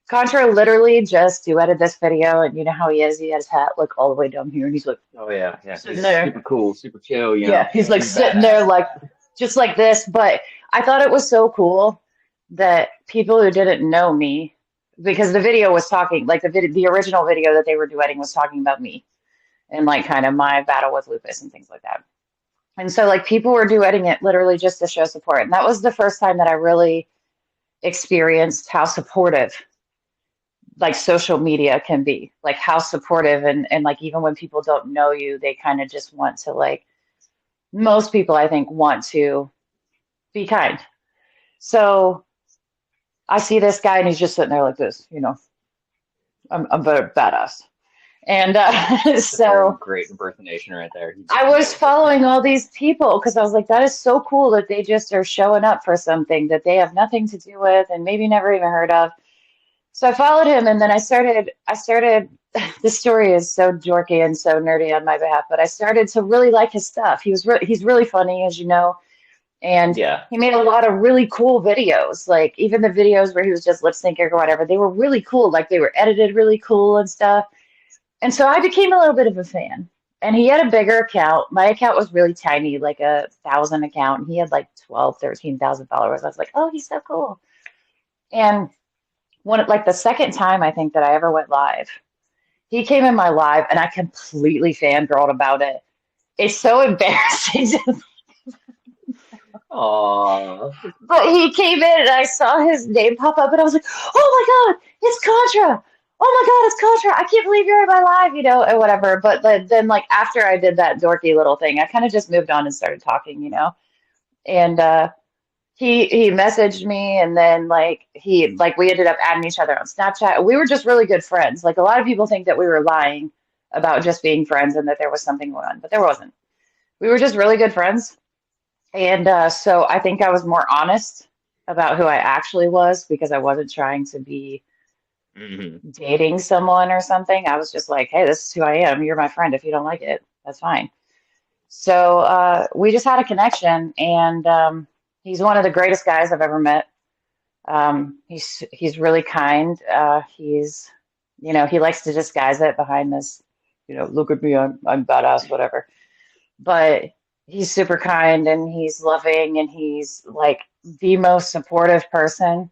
Contra literally just duetted this video, and you know how he is. He has his hat like all the way down here, and he's like Oh yeah, yeah. sitting He's there. super cool, super chill. Yeah, he's like He's sitting there badass. like just like this. But I thought it was so cool that people who didn't know me, because the video was talking like the original video that they were duetting was talking about me and like kind of my battle with lupus and things like that. And so like people were duetting it literally just to show support. And that was the first time that I really experienced how supportive like social media can be. Like how supportive and like even when people don't know you, they kind of just want to like most people I think want to be kind. So I see this guy and he's just sitting there like this, I'm a badass. And It's a very so great impersonation right there. He I just was nails it. following all these people because I was like, that is so cool that they just are showing up for something that they have nothing to do with and maybe never even heard of. So I followed him and then I started this story is so dorky and so nerdy on my behalf, but I started to really like his stuff. He's really funny, as you know, and Yeah. he made a lot of really cool videos. Like even the videos where he was just lip syncing or whatever, they were really cool. Like they were edited really cool and stuff. And so I became a little bit of a fan. And he had a bigger account. My account was really tiny, like 1,000 account. And he had like 12, 13,000 followers. I was like, oh, he's so cool. And like the second time I think that I ever went live, he came in my live and I completely fangirled about it. It's so embarrassing. Aw. But he came in and I saw his name pop up and I was like, oh my God, it's Contra. Oh my God, it's Contra. I can't believe you're in my live, or whatever. But then like after I did that dorky little thing, I kind of just moved on and started talking. And he messaged me and then like we ended up adding each other on Snapchat. We were just really good friends. Like a lot of people think that we were lying about just being friends and that there was something going on, but there wasn't. We were just really good friends. And so I think I was more honest about who I actually was because I wasn't trying to be Hmm. dating someone or something. I was just like, hey, this is who I am. You're my friend. If you don't like it, that's fine. So we just had a connection, and he's one of the greatest guys I've ever met. He's really kind. He likes to disguise it behind this, look at me, I'm badass, whatever. But he's super kind and he's loving and he's like the most supportive person.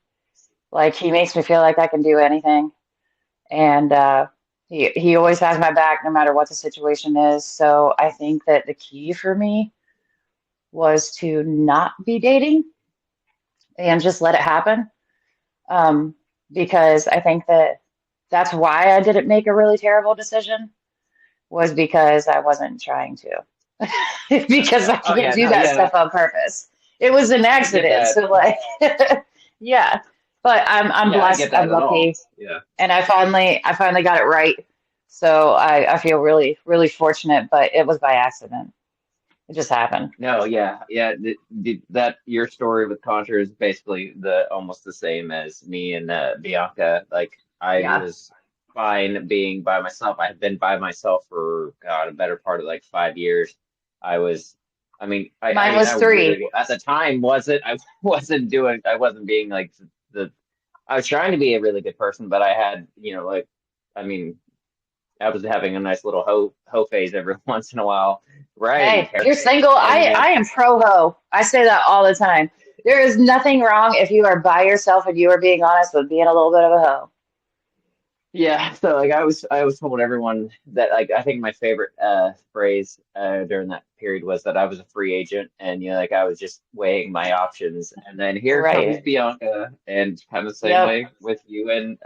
Like he makes me feel like I can do anything. And he always has my back no matter what the situation is. So I think that the key for me was to not be dating and just let it happen. Um, because I think that that's why I didn't make a really terrible decision was because I wasn't trying to. Because I Oh can't yeah, do no, that yeah, stuff on purpose. It was an I get accident. that. So like yeah. But I'm Yeah, I blessed, get I'm that at all. lucky, Yeah. and I finally got it right. So I feel really, really fortunate, but it was by accident. It just happened. No, yeah, yeah. That your story with Contra is basically the almost the same as me and Bianca. Like I Yeah. was fine being by myself. I had been by myself for God, a better part of like 5 years. I was, I mean, Mine I was really 3. at the time wasn't. I wasn't doing. I wasn't being like the. I was trying to be a really good person, but I had, like, I mean, I was having a nice little hoe phase every once in a while where I didn't Hey, if care. you're single, And I am pro ho. I say that all the time. There is nothing wrong if you are by yourself and you are being honest with being a little bit of a hoe. yeah, so like I was told everyone that like I think my favorite phrase during that period was that I was a free agent and like I was just weighing my options and then here comes Right. Bianca and kind of the same Yep. way with you and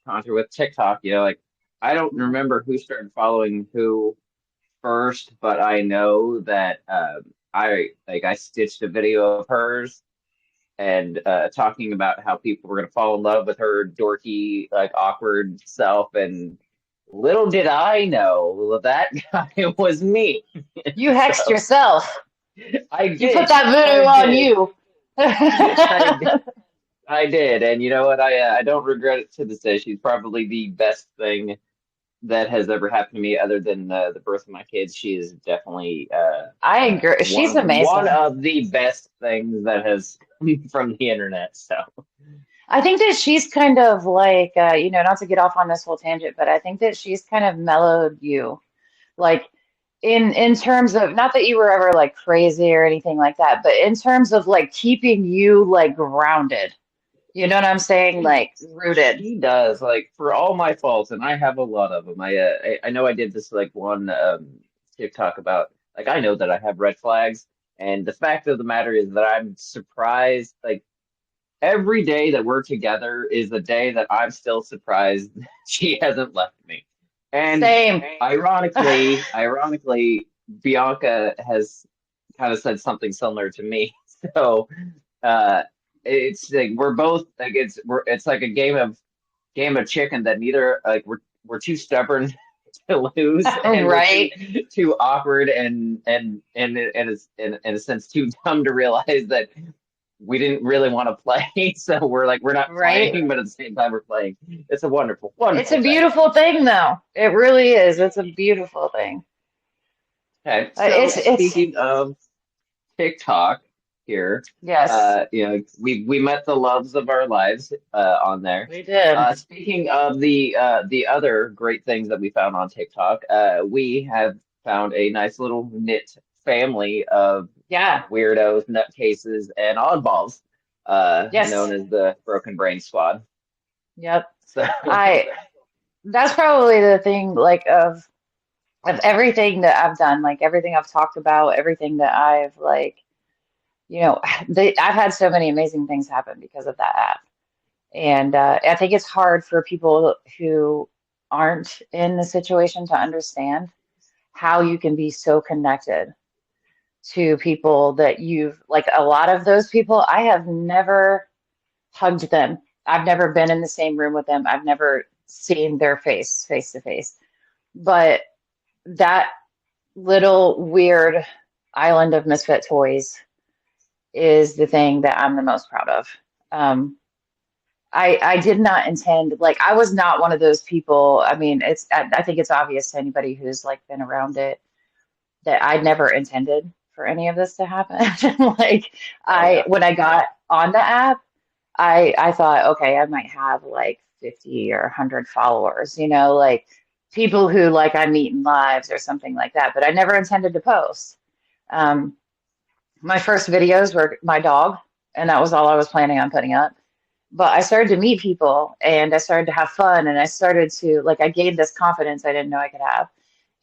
Contra with TikTok, like I don't remember who started following who first, but I know that I stitched a video of hers and talking about how people were going to fall in love with her dorky, like awkward self. And little did I know that guy was me. You hexed So yourself. I You put did, that voodoo I on did, you. I did. I did, and you know what? I don't regret it to this day. She's probably the best thing that has ever happened to me, other than the birth of my kids. She is definitely I agree. She's one amazing. of the best things that has come from the internet. So. I think that she's kind of like, not to get off on this whole tangent, but I think that she's kind of mellowed you. Like in terms of not that you were ever like crazy or anything like that, but in terms of like keeping you like grounded. You know what I'm saying? Like rooted. She does, like, for all my faults, and I have a lot of them. I know I did this like one TikTok about like I know that I have red flags, and the fact of the matter is that I'm surprised. Like every day that we're together is the day that I'm still surprised she hasn't left me. And Same. ironically, Bianca has kind of said something similar to me. So uh, it's like we're both like it's like a game of chicken that neither like we're too stubborn to lose and we're too Right. too awkward and in a sense too dumb to realize that we didn't really want to play. So we're not Right. playing, but at the same time we're playing. It's a wonderful, It's wonderful a thing. beautiful thing though. It really is. It's a beautiful thing. Okay, so It's speaking of TikTok here. yes, We met the loves of our lives on there. we did. Speaking of the other great things that we found on TikTok, we have found a nice little knit family of Yeah. weirdos, nutcases, and oddballs, known Yes. as the Broken Brain Squad. Yep. So, I that's probably the thing like of everything that I've done, like everything I've talked about, everything that I've like, I've had so many amazing things happen because of that app. And I think it's hard for people who aren't in the situation to understand how you can be so connected to people that you've like a lot of those people. I have never hugged them. I've never been in the same room with them. I've never seen their face to face. But that little weird island of misfit toys is the thing that I'm the most proud of. Um, I did not intend like I was not one of those people. I mean, I think it's obvious to anybody who's like been around it that I never intended for any of this to happen. Like oh I yeah, when I got on the app, I thought, okay, I might have like 50 or 100 followers, like people who like I meet in lives or something like that, but I never intended to post. Um, my first videos were my dog, and that was all I was planning on putting up. But I started to meet people and I started to have fun and I started to like I gained this confidence I didn't know I could have.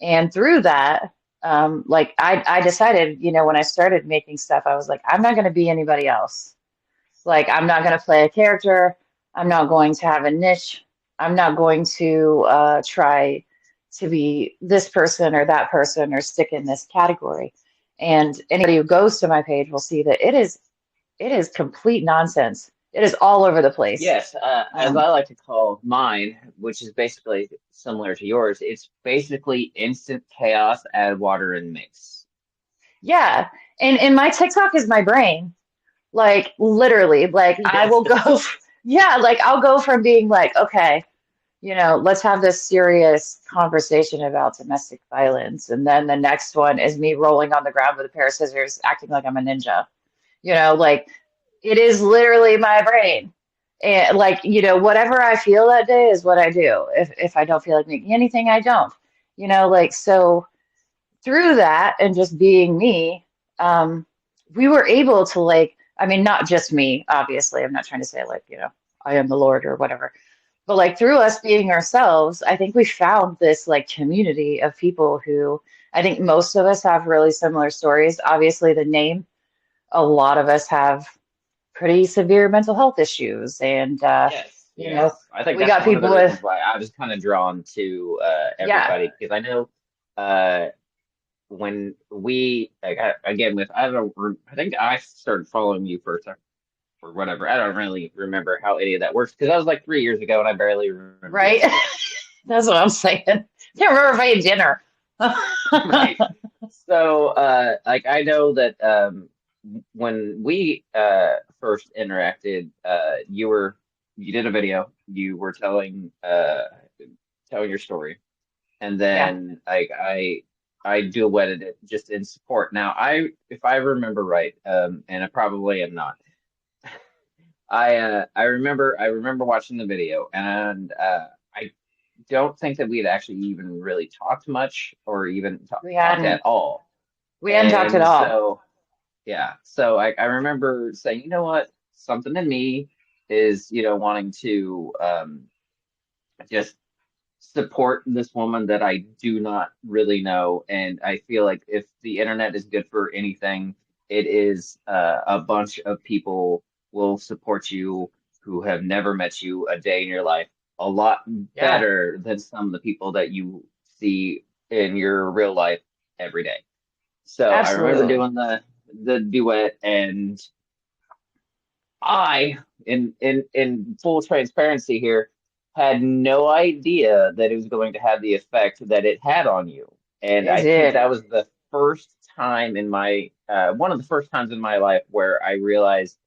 And through that, I decided, when I started making stuff, I was like, I'm not going to be anybody else. Like, I'm not going to play a character. I'm not going to have a niche. I'm not going to try to be this person or that person or stick in this category. And anybody who goes to my page will see that it is complete nonsense. It is all over the place. Yes, as Um, I like to call mine, which is basically similar to yours, it's basically instant chaos, add water and mix. yeah, and my TikTok is my brain. Like literally, like I Yes. will go, yeah, like I'll go from being like, okay, let's have this serious conversation about domestic violence, and then the next one is me rolling on the ground with a pair of scissors, acting like I'm a ninja. Like it is literally my brain. And like, whatever I feel that day is what I do. If I don't feel like making anything, I don't. Like so through that and just being me, um, we were able to like, I mean, not just me, obviously. I'm not trying to say like, I am the Lord or whatever. But like through us being ourselves, I think we found this like community of people who I think most of us have really similar stories. Obviously, the name, a lot of us have pretty severe mental health issues. And, Yes, you know, yes. I think we that's got one of the people with, reasons why I was kind of drawn to yeah, everybody because I know uh, when we like, again with I don't I think I started following you first or whatever. I don't really remember how any of that works because that was like 3 years ago and I barely remember right? anything. That's what I'm saying. Can't remember if I ate dinner. Right. So, like I know that when we first interacted, you did a video. You were telling your story, and Yeah. then like I duetted it just in support. Now, if I remember right, and I probably am not. I remember watching the video, and I don't think that we had actually even really talked much or even We talked at hadn't all. we hadn't talked at And all. so, yeah, so I remember saying, you know what, something in me is, wanting to just support this woman that I do not really know. And I feel like if the internet is good for anything, it is a bunch of people will support you who have never met you a day in your life a lot Yeah, better than some of the people that you see in your real life every day. So I remember absolutely. doing the duet, and I, in full transparency here, had no idea that it was going to have the effect that it had on you. And It I think did. that was the first time in my one of the first times in my life where I realized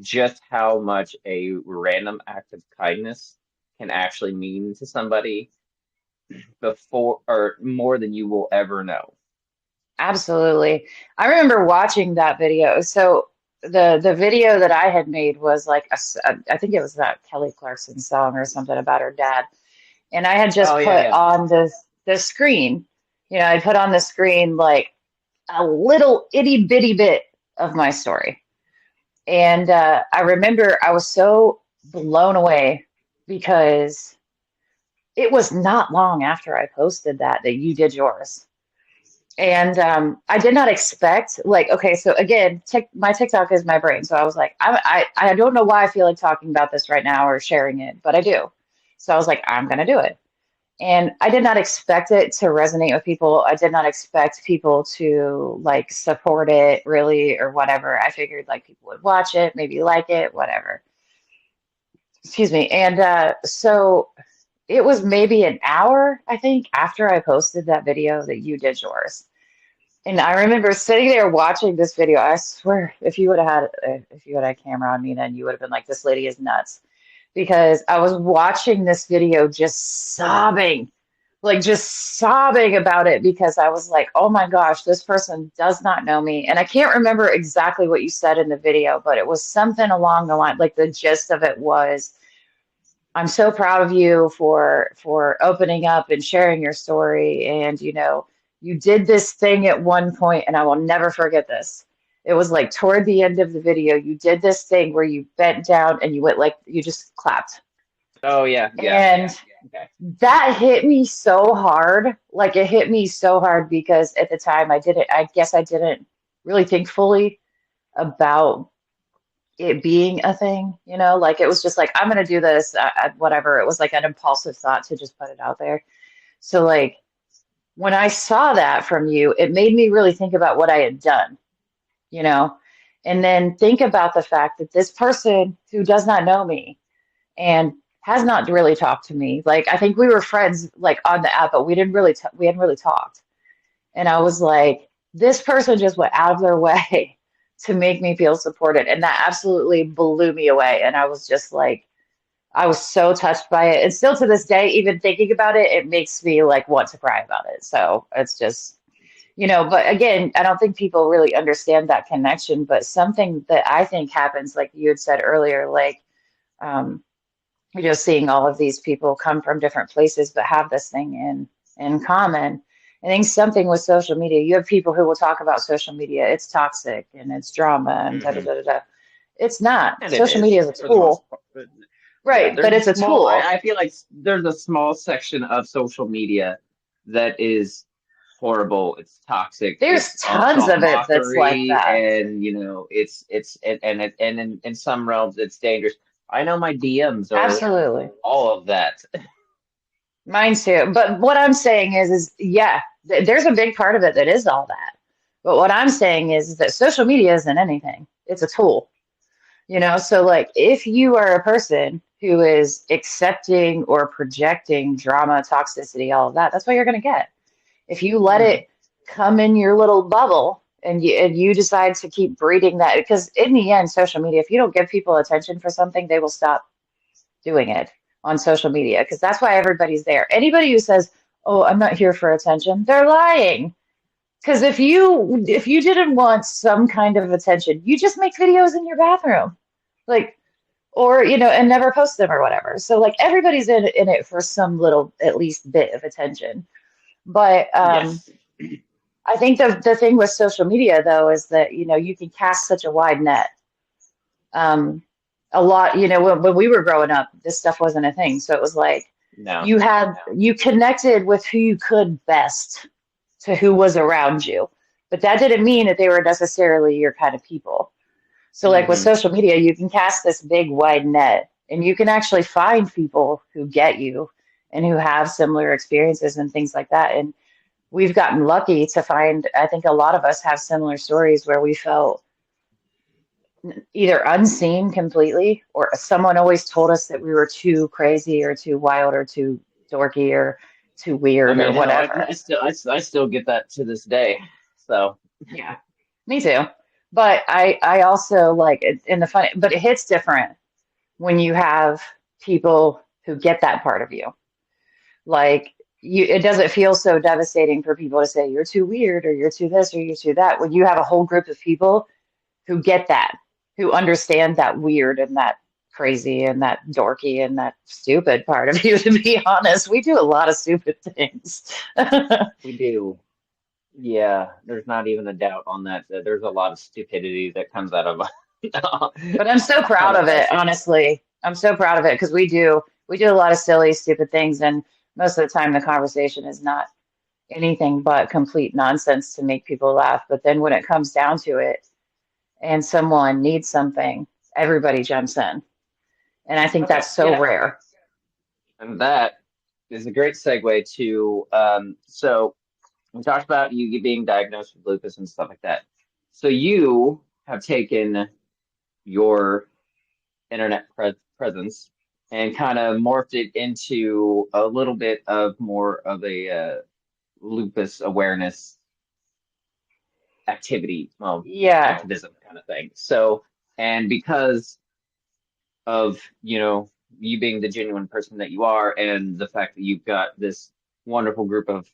just how much a random act of kindness can actually mean to somebody before or more than you will ever know. Absolutely. I remember watching that video. So the video that I had made was like I think it was that Kelly Clarkson song or something about her dad. And I had Oh just yeah, put yeah. on the screen, I put on the screen like a little itty bitty bit of my story. And I remember I was so blown away because it was not long after I posted that you did yours. And I did not expect, like, okay, so again, my TikTok is my brain. So I was like, I don't know why I feel like talking about this right now or sharing it, but I do. So I was like, I'm going to do it. And I did not expect it to resonate with people. I did not expect people to like support it really or whatever. I figured like people would watch it, maybe like it, whatever. Excuse me. And so it was maybe an hour, I think, after I posted that video that you did yours. And I remember sitting there watching this video. I swear, if you had a camera on me, then you would have been like, "This lady is nuts," because I was watching this video just sobbing, like just sobbing about it because I was like, "Oh my gosh, this person does not know me." And I can't remember exactly what you said in the video, but it was something along the line, like the gist of it was, "I'm so proud of you for opening up and sharing your story, and you did this thing at one point, and I will never forget this. It was like toward the end of the video, you did this thing where you bent down and you went like you just clapped. Oh yeah, yeah. And Okay. that hit me so hard. Like it hit me so hard because at the time I guess I didn't really think fully about it being a thing, like it was just like, I'm gonna do this, whatever. It was like an impulsive thought to just put it out there. So like when I saw that from you, it made me really think about what I had done, you know, and then think about the fact that this person who does not know me and has not really talked to me, like I think we were friends like on the app, but we hadn't really talked. And I was like, this person just went out of their way to make me feel supported. And that absolutely blew me away. And I was just like, I was so touched by it. And still to this day, even thinking about it, it makes me like want to cry about it. So it's just, but again, I don't think people really understand that connection. But something that I think happens, like you had said earlier, like, um, seeing all of these people come from different places but have this thing in common. I think something with social media, you have people who will talk about social media. It's toxic and it's drama and da da Hmm. da da da. It's not. And it Social is media is a for the most tool, part. But yeah, right? But there's a it's a small. tool. I feel like there's a small section of social media that is horrible. It's toxic. There's It's tons all of it that's like mockery, that. and and in some realms it's dangerous. I know my DMs are Absolutely. all of that. Mine too. But what I'm saying is yeah, there's a big part of it that is all that. But what I'm saying is that social media isn't anything. It's a tool. So like if you are a person who is accepting or projecting drama, toxicity, all of that, that's what you're going to get. If you let Hmm. it come in your little bubble and you decide to keep breeding that, because in the end, social media, if you don't give people attention for something, they will stop doing it on social media because that's why everybody's there. Anybody who says, "Oh, I'm not here for attention," they're lying. Because if you didn't want some kind of attention, you just make videos in your bathroom. Like or and never post them or whatever. So like everybody's in it for some little at least bit of attention. But Yes. I think the thing with social media though is that you can cast such a wide net. Um, a lot, when we were growing up, this stuff wasn't a thing. So it was like No. you connected with who you could best to who was around you. But that didn't mean that they were necessarily your kind of people. So, like with Hmm. social media, you can cast this big wide net and you can actually find people who get you and who have similar experiences and things like that. And we've gotten lucky to find, I think a lot of us have similar stories where we felt either unseen completely or someone always told us that we were too crazy or too wild or too dorky or too I weird or mean, hell, whatever. I still get that to this day. So. Yeah, me too. But I also like it in the funny, but it hits different when you have people who get that part of you. Like it doesn't feel so devastating for people to say you're too weird or you're too this or you're too that. When you have a whole group of people who get that, who understand that weird and that crazy and that dorky and that stupid part of you, to be honest, we do a lot of stupid things. We do. Yeah, there's not even a doubt on that. There's a lot of stupidity that comes out of But I'm so out proud of of it, us. honestly. I'm so proud of it because we do a lot of silly, stupid things, and most of the time the conversation is not anything but complete nonsense to make people laugh. But then when it comes down to it and someone needs something, everybody jumps in. And I think Okay, that's so yeah, rare. and that is a great segue to so we talked about you being diagnosed with lupus and stuff like that. So you have taken your internet presence and kind of morphed it into a little bit of more of a lupus awareness activity, well, Yeah. activism kind of thing. So, and because of, you being the genuine person that you are, and the fact that you've got this wonderful group of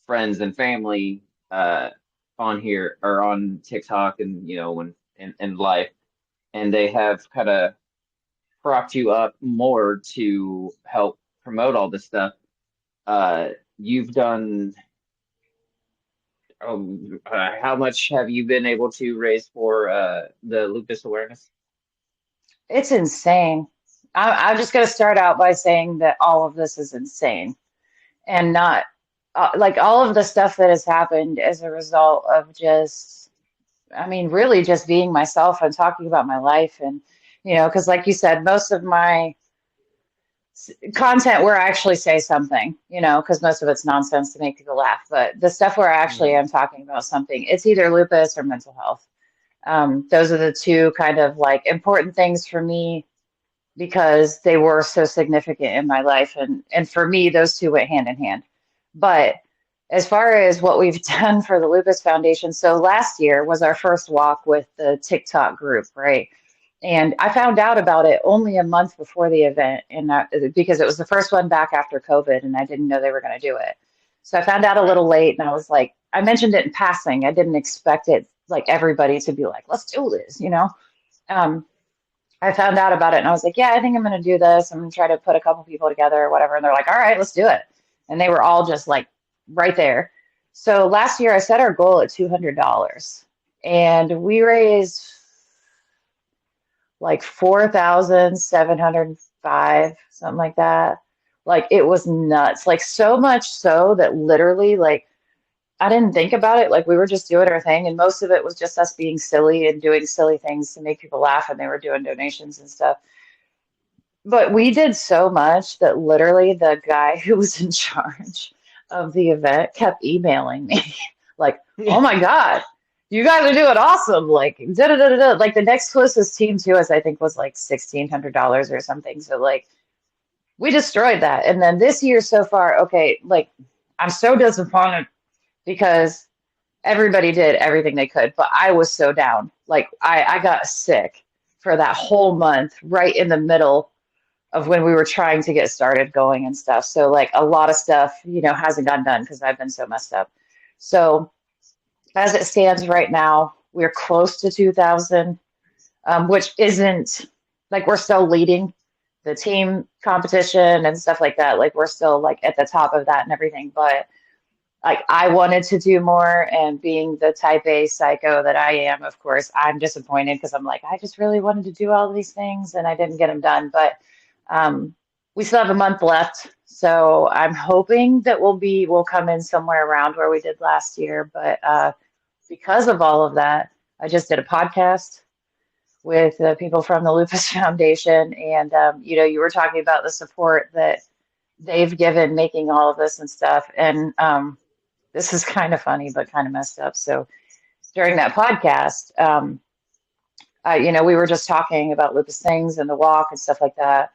friends and family on here or on TikTok and, in life, and they have kind of propped you up more to help promote all this stuff. Uh, you've done How much have you been able to raise for the lupus awareness? It's insane. I'm just going to start out by saying that all of this is insane and not like all of the stuff that has happened as a result of just, I mean, really just being myself and talking about my life. And, because like you said, most of my content where I actually say something, because most of it's nonsense to make people laugh. But the stuff where I actually am talking about something, it's either lupus or mental health. Those are the two kind of like important things for me because they were so significant in my life. And for me, those two went hand in hand. But as far as what we've done for the Lupus Foundation, so last year was our first walk with the TikTok group, right? And I found out about it only a month before the event, because it was the first one back after COVID, and I didn't know they were going to do it. So I found out a Right. little late, and I was like, I mentioned it in passing. I didn't expect it, like everybody to be like, let's do this. Um, I found out about it and I was like, yeah, I think I'm going to do this. I'm going to try to put a couple people together or whatever. And they're like, all right, let's do it. And they were all just like right there. So last year I set our goal at $200 and we raised like 4,705, something like that. Like it was nuts. Like so much so that literally like I didn't think about it. Like we were just doing our thing, and most of it was just us being silly and doing silly things to make people laugh. And they were doing donations and stuff. But we did so much that literally the guy who was in charge of the event kept emailing me, like, "Oh my God, you guys are doing awesome!" Like, da da da da da. Like the next closest team to us, I think, was like $1,600 or something. So like we destroyed that. And then this year so far, okay, like I'm so disappointed because everybody did everything they could, but I was so down. Like I got sick for that whole month, right in the middle of when we were trying to get started going and stuff. So like a lot of stuff, hasn't gotten done because I've been so messed up. So as it stands right now, we're close to 2,000, which isn't like we're still leading the team competition and stuff like that. Like we're still like at the top of that and everything, but like I wanted to do more, and being the type A psycho that I am, of course, I'm disappointed because I'm like, I just really wanted to do all of these things and I didn't get them done. But um, we still have a month left, so I'm hoping that we'll come in somewhere around where we did last year. But because of all of that, I just did a podcast with people from the Lupus Foundation, and you were talking about the support that they've given making all of this and stuff, and this is kind of funny, but kind of messed up. So during that podcast, we were just talking about lupus things and the walk and stuff like that.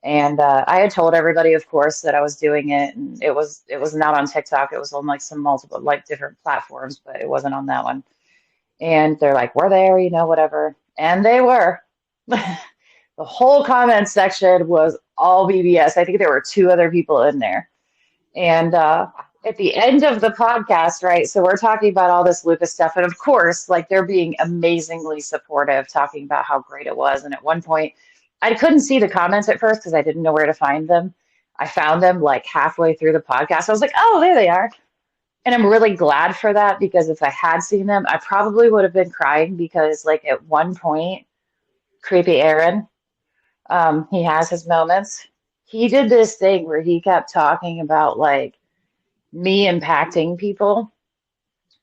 And I had told everybody, of course, that I was doing it, and it was not on TikTok. It was on like some multiple like different platforms, but it wasn't on that one. And they're like, "We're there, whatever," and they were. The whole comment section was all BBS. I think there were two other people in there. And at the end of the podcast, right? So we're talking about all this lupus stuff. And of course, like they're being amazingly supportive, talking about how great it was. And at one point, I couldn't see the comments at first because I didn't know where to find them. I found them like halfway through the podcast. I was like, oh, there they are. And I'm really glad for that because if I had seen them, I probably would have been crying because, like, at one point, Creepy Aaron, he has his moments. He did this thing where he kept talking about like me impacting people.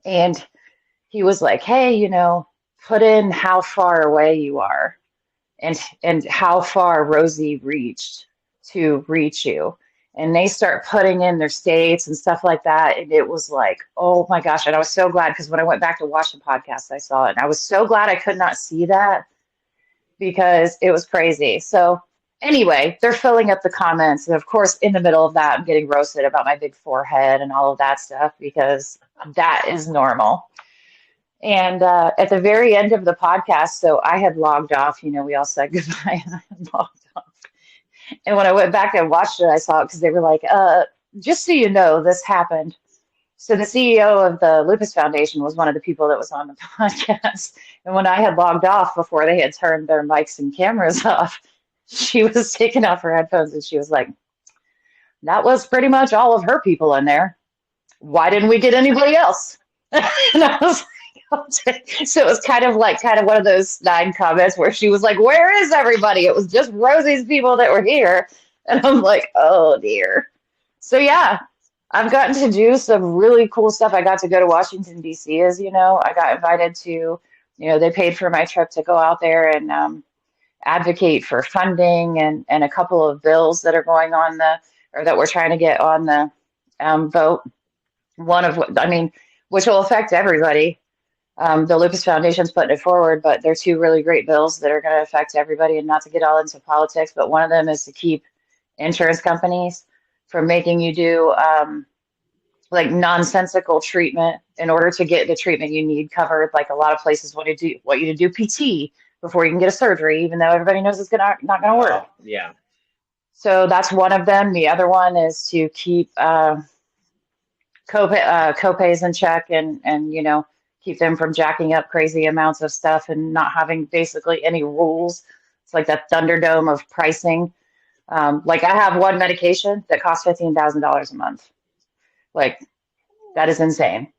And he was like, hey, put in how far away you are and how far Rosie reached to reach you. And they start putting in their states and stuff like that. And it was like, oh my gosh. And I was so glad because when I went back to watch the podcast, I saw it. And I was so glad I could not see that because it was crazy. So anyway, they're filling up the comments. And of course, in the middle of that, I'm getting roasted about my big forehead and all of that stuff because that is normal. And at the very end of the podcast, so I had logged off, we all said goodbye and I had logged off. And when I went back and watched it, I saw it because they were like, just so you know, this happened. So the CEO of the Lupus Foundation was one of the people that was on the podcast. And when I had logged off before they had turned their mics and cameras off, she was taking off her headphones and she was like, that was pretty much all of her people in there. Why didn't we get anybody else? And I was like, so it was kind of one of those snide comments where she was like, "Where is everybody?" It was just Rosie's people that were here, and I'm like, "Oh dear." So yeah, I've gotten to do some really cool stuff. I got to go to Washington D.C. as you know. I got invited to, they paid for my trip to go out there and advocate for funding and a couple of bills that are going on or that we're trying to get on the vote. I mean, which will affect everybody. The Lupus Foundation's putting it forward, but they're two really great bills that are going to affect everybody. And not to get all into politics, but one of them is to keep insurance companies from making you do like nonsensical treatment in order to get the treatment you need covered. Like a lot of places want you to do PT before you can get a surgery, even though everybody knows it's not going to work. Oh, yeah. So that's one of them. The other one is to keep copays in check and keep them from jacking up crazy amounts of stuff and not having basically any rules. It's like that Thunderdome of pricing. Like I have one medication that costs $15,000 a month. Like that is insane.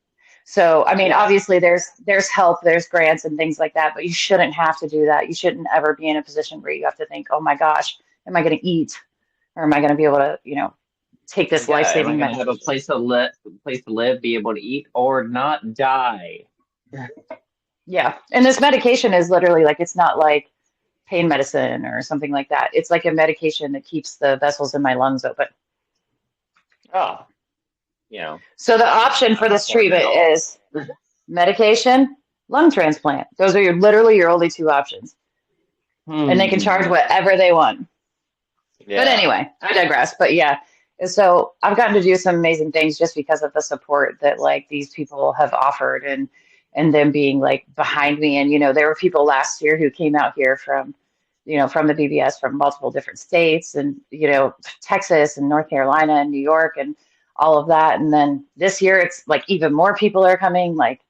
So I mean, Yeah. obviously there's help, there's grants and things like that, but you shouldn't have to do that. You shouldn't ever be in a position where you have to think, oh my gosh, am I going to eat, or am I going to be able to take this Yeah, am I life-saving gonna have a medication? place to live, be able to eat, or not die? Yeah. And this medication is literally like, it's not like pain medicine or something like that. It's like a medication that keeps the vessels in my lungs open. Oh, you know, So the option for not this important at treatment all. is medication, lung transplant. Those are literally your only two options. And they can charge Hmm. whatever they want. But Yeah. anyway, I digress. But yeah, so I've gotten to do some amazing things just because of the support that like these people have offered and them being like behind me. And there were people last year who came out here from the BBS from multiple different states and Texas and North Carolina and New York and all of that. And then this year it's like even more people are coming. Like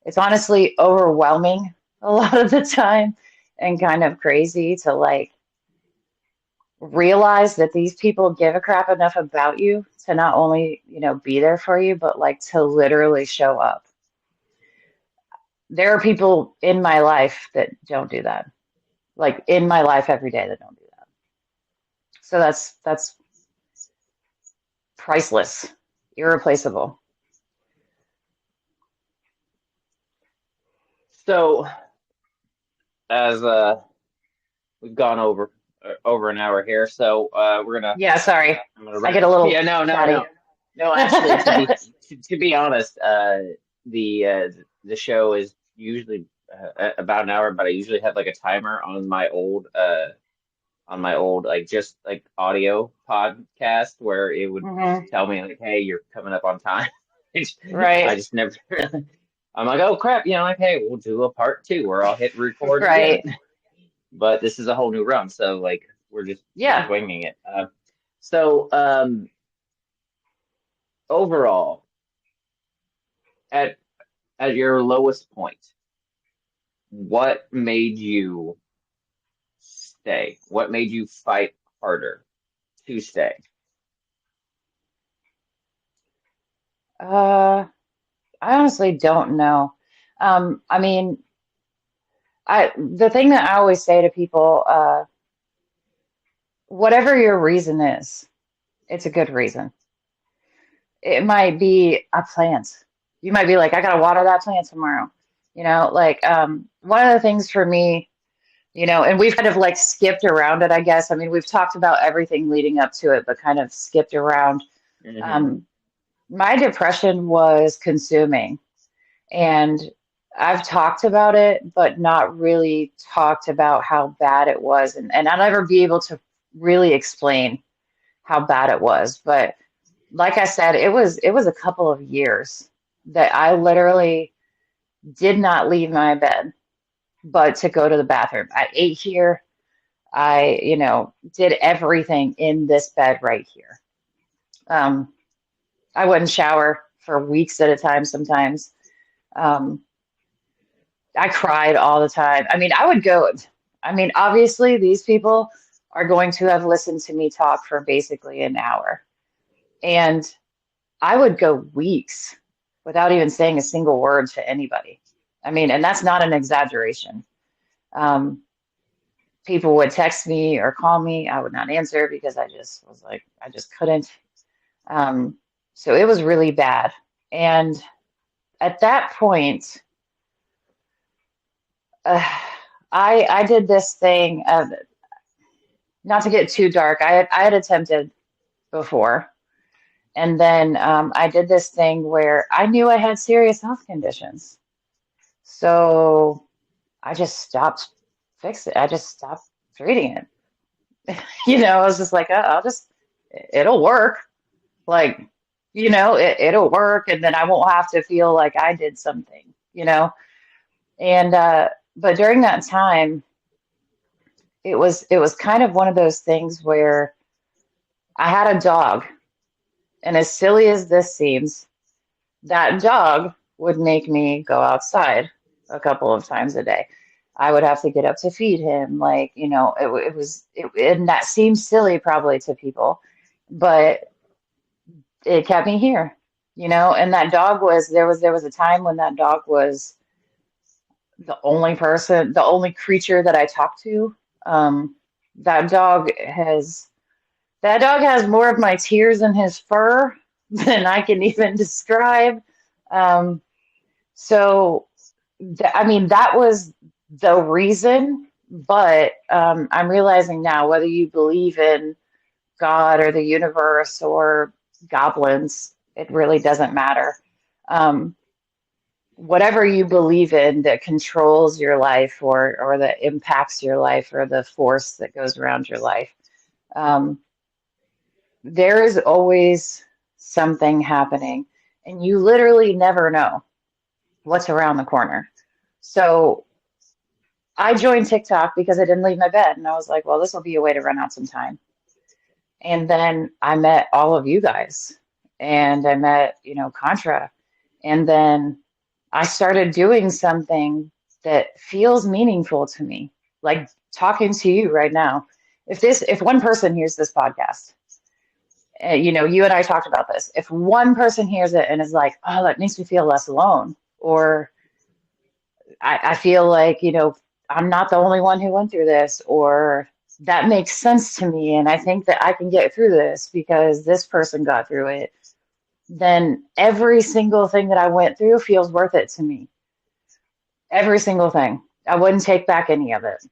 it's honestly overwhelming a lot of the time and kind of crazy to like realize that these people give a crap enough about you to not only, be there for you, but like to literally show up. There are people in my life that don't do that. Like in my life every day that don't do that. So that's priceless, irreplaceable. So as we've gone over an hour here, so we're gonna Yeah, sorry. I'm gonna I wrap. get a Yeah, little no, no, chatty. no, no. Actually, to be honest, the uh, the show is usually about an hour, but I usually have like a timer on my old like just like audio podcast where it would Hmm. tell me like, hey, you're coming up on time. I Right, just never. I'm like, oh crap, like, hey, we'll do a part two where I'll hit record again. right. But this is a whole new run, so like we're just Yeah. winging it. So overall, at your lowest point, what made you stay? What made you fight harder to stay? Uh, I honestly don't know. I mean, the thing that I always say to people, whatever your reason is, it's a good reason. It might be a plant. You might be like, I gotta water that plant tomorrow. Like one of the things for me, and we've kind of like skipped around it, I guess. I mean, we've talked about everything leading up to it, but kind of skipped around. Hmm. Um, my depression was consuming, and I've talked about it, but not really talked about how bad it was, and I'll never be able to really explain how bad it was. But like I said, it was a couple of years that I literally did not leave my bed but to go to the bathroom. I ate here. I, did everything in this bed right here. Um, I wouldn't shower for weeks at a time sometimes. Um, I cried all the time. I mean, obviously, these people are going to have listened to me talk for basically an hour. And I would go weeks without even saying a single word to anybody. I mean, and that's not an exaggeration. Um, People would text me or call me. I would not answer because I just was like, I just couldn't. Um, so it was really bad. And at that point, uh, I did this thing, not to get too dark. I had attempted before. And then I did this thing where I knew I had serious health conditions. So I just stopped fixing it. I just stopped treating it. I was just like, I'll just, it'll work. Like, it'll work. And then I won't have to feel like I did something. And, but during that time, it was kind of one of those things where I had a dog. And as silly as this seems, that dog would make me go outside a couple of times a day. I would have to get up to feed him. Like, and that seems silly probably to people, but it kept me here. And that dog there was a time when that dog was the only creature that I talked to. Um, that dog has, that dog has more of my tears in his fur than I can even describe. Um, so, I mean, that was the reason, but I'm realizing now whether you believe in God or the universe or goblins, it really doesn't matter. Um, Whatever you believe in that controls your life or that impacts your life or the force that goes around your life, um, there is always something happening, and you literally never know what's around the corner. So I joined TikTok because I didn't leave my bed, and I was like, well, this will be a way to run out some time. And then I met all of you guys, and I met, Contra, and then I started doing something that feels meaningful to me, like talking to you right now. If one person hears this podcast, you and I talked about this. If one person hears it and is like, oh, that makes me feel less alone, or I feel like, I'm not the only one who went through this, or that makes sense to me, and I think that I can get through this because this person got through it, then every single thing that I went through feels worth it to me. Every single thing. I wouldn't take back any of it.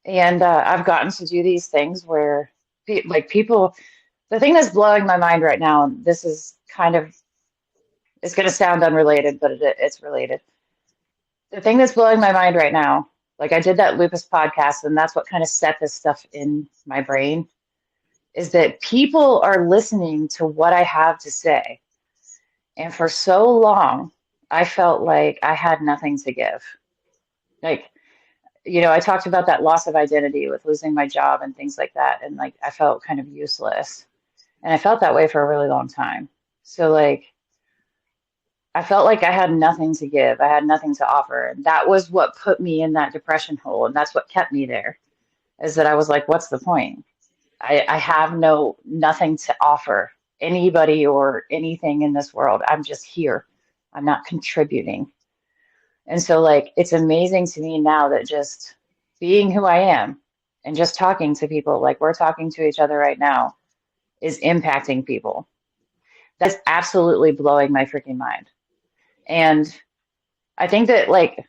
And I've gotten to do these things where, people, the thing that's blowing my mind right now, and this is kind of, it's going to sound unrelated, but it's related. The thing that's blowing my mind right now, like I did that lupus podcast, and that's what kind of set this stuff in my brain, is that people are listening to what I have to say. And for so long, I felt like I had nothing to give. Like, I talked about that loss of identity with losing my job and things like that. And like, I felt kind of useless. And I felt that way for a really long time. So, like, I felt like I had nothing to give. I had nothing to offer. And that was what put me in that depression hole. And that's what kept me there, is that I was like, what's the point? I have nothing to offer anybody or anything in this world. I'm just here. I'm not contributing. And so, like, it's amazing to me now that just being who I am and just talking to people like we're talking to each other right now is impacting people. That's absolutely blowing my freaking mind. And I think that, like,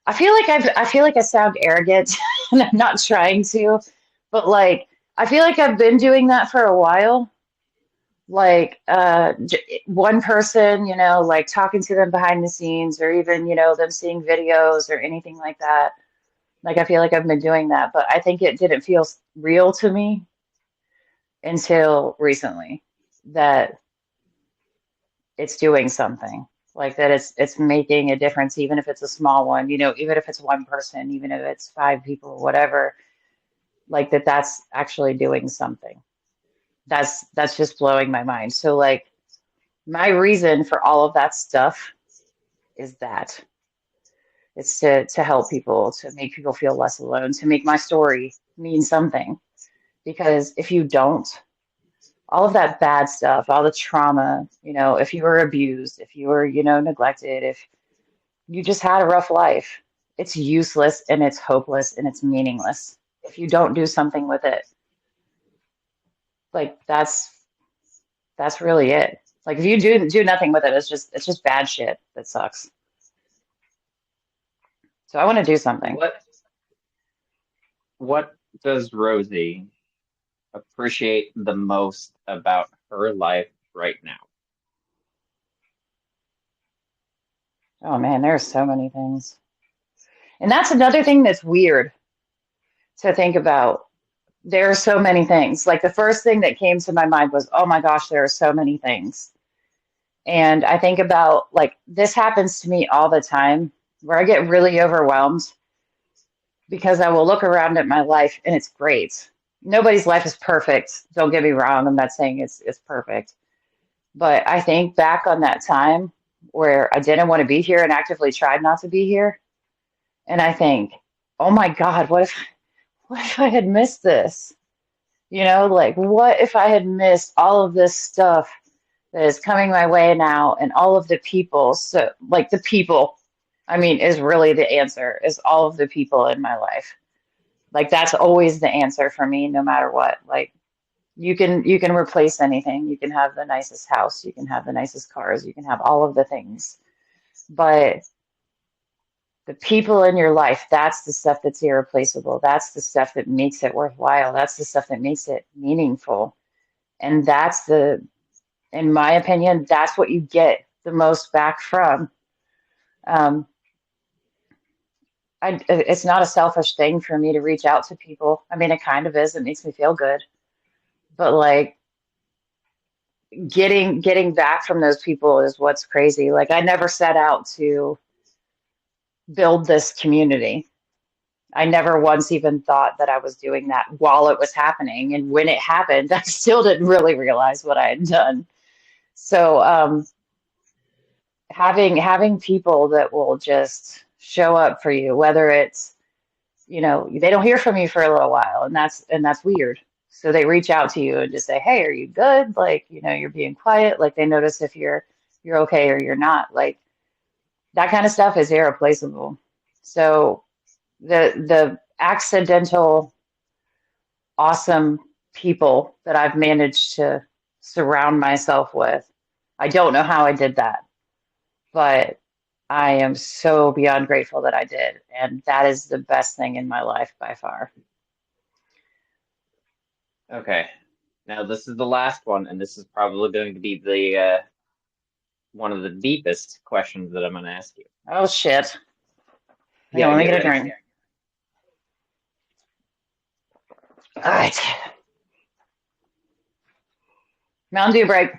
I feel like I sound arrogant and I'm not trying to, but like I feel like I've been doing that for a while. Like one person, like talking to them behind the scenes, or even, them seeing videos or anything like that. Like I feel like I've been doing that, but I think it didn't feel real to me until recently, that it's doing something, like that it's making a difference, even if it's a small one, even if it's one person, even if it's five people, whatever, like that's actually doing something. That's just blowing my mind. So like my reason for all of that stuff is that it's to help people, to make people feel less alone, to make my story mean something. Because if you don't, all of that bad stuff, all the trauma, if you were abused, if you were, neglected, if you just had a rough life, it's useless and it's hopeless and it's meaningless if you don't do something with it. Like that's really it. Like if you do nothing with it, it's just bad shit that sucks. So I want to do something. What does Rosie appreciate the most about her life right now? Oh man, there's so many things. And that's another thing that's weird to think about. There are so many things. Like the first thing that came to my mind was, oh my gosh, there are so many things. And I think about like this happens to me all the time where I get really overwhelmed because I will look around at my life and it's great. Nobody's life is perfect. Don't get me wrong. I'm not saying it's perfect. But I think back on that time where I didn't want to be here and actively tried not to be here. And I think, oh my God, what if I had missed this? Like what if I had missed all of this stuff that is coming my way now and all of the people. So like the people, I mean, is really the answer, is all of the people in my life. Like that's always the answer for me, no matter what. Like you can replace anything. You can have the nicest house, you can have the nicest cars, you can have all of the things. But the people in your life, that's the stuff that's irreplaceable. That's the stuff that makes it worthwhile. That's the stuff that makes it meaningful. And in my opinion, that's what you get the most back from. Um, it's not a selfish thing for me to reach out to people. I mean, it kind of is. It makes me feel good. But like getting back from those people is what's crazy. Like I never set out to build this community. I never once even thought that I was doing that while it was happening. And when it happened, I still didn't really realize what I had done. So having people that will just show up for you, whether it's, they don't hear from you for a little while, and that's weird. So they reach out to you and just say, "Hey, are you good?" Like, you're being quiet. Like they notice if you're okay or you're not. Like that kind of stuff is irreplaceable. So the accidental awesome people that I've managed to surround myself with, I don't know how I did that, but I am so beyond grateful that I did. And that is the best thing in my life by far. Okay. Now this is the last one, and this is probably going to be the one of the deepest questions that I'm going to ask you. Oh, shit. Hang Yeah, on, let me get get a ready. drink. All right. Mountain Dew break.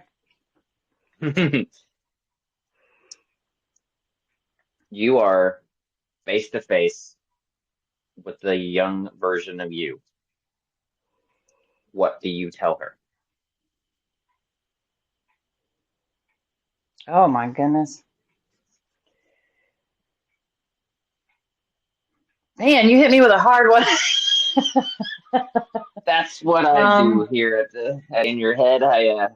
You are face to face with the young version of you. What do you tell her? Oh, my goodness. Man, you hit me with a hard one. That's what I do here in your head. I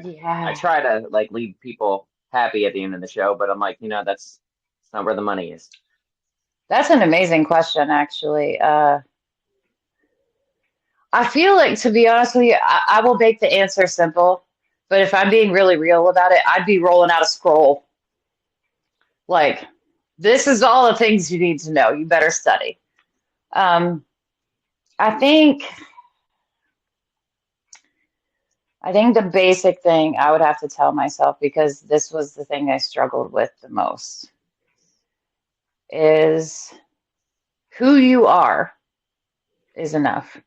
Yeah, try to like leave people happy at the end of the show, but I'm like, that's not where the money is. that's an amazing question, actually. I feel like, to be honest with you, I will make the answer simple. But if I'm being really real about it, I'd be rolling out a scroll. Like, this is all the things you need to know. You better study. Um, I think I think the basic thing I would have to tell myself, because this was the thing I struggled with the most, is who you are is enough.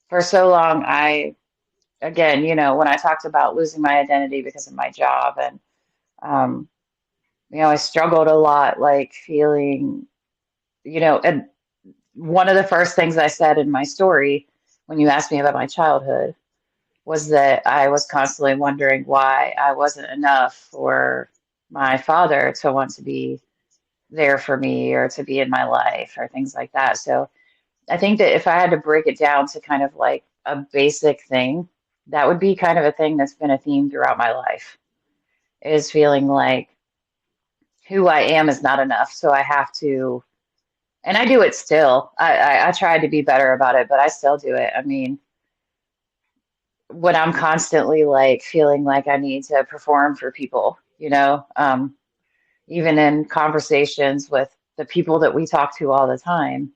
For so long, again, when I talked about losing my identity because of my job, and, um, I struggled a lot, like feeling, and one of the first things I said in my story when you asked me about my childhood was that I was constantly wondering why I wasn't enough for my father to want to be there for me or to be in my life or things like that. So I think that if I had to break it down to kind of like a basic thing, that would be kind of a thing that's been a theme throughout my life, is feeling like who I am is not enough. So I have to, and I do it still. I try to be better about it, but I still do it. I mean, when I'm constantly like feeling like I need to perform for people, even in conversations with the people that we talk to all the time,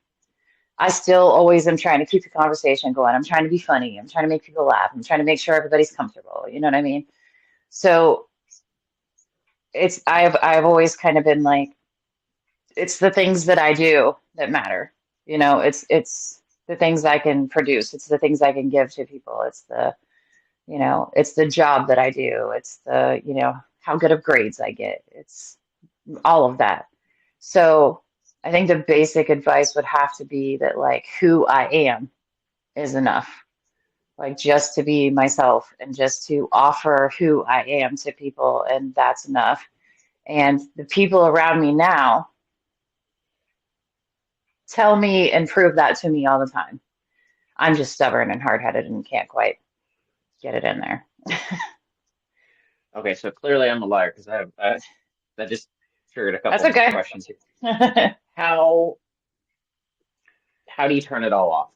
I still always am trying to keep the conversation going. I'm trying to be funny. I'm trying to make people laugh. I'm trying to make sure everybody's comfortable. You know what I mean? So I've always kind of been like, it's the things that I do that matter. It's the things I can produce. It's the things I can give to people. It's the job that I do. It's how good of grades I get. It's all of that. So I think the basic advice would have to be that like who I am is enough. Like just to be myself and just to offer who I am to people, and that's enough. And the people around me now tell me and prove that to me all the time. I'm just stubborn and hard-headed and can't quite get it in there. Okay, so clearly I'm a liar because that just triggered a That's couple more okay. questions here. How how do you turn it all off?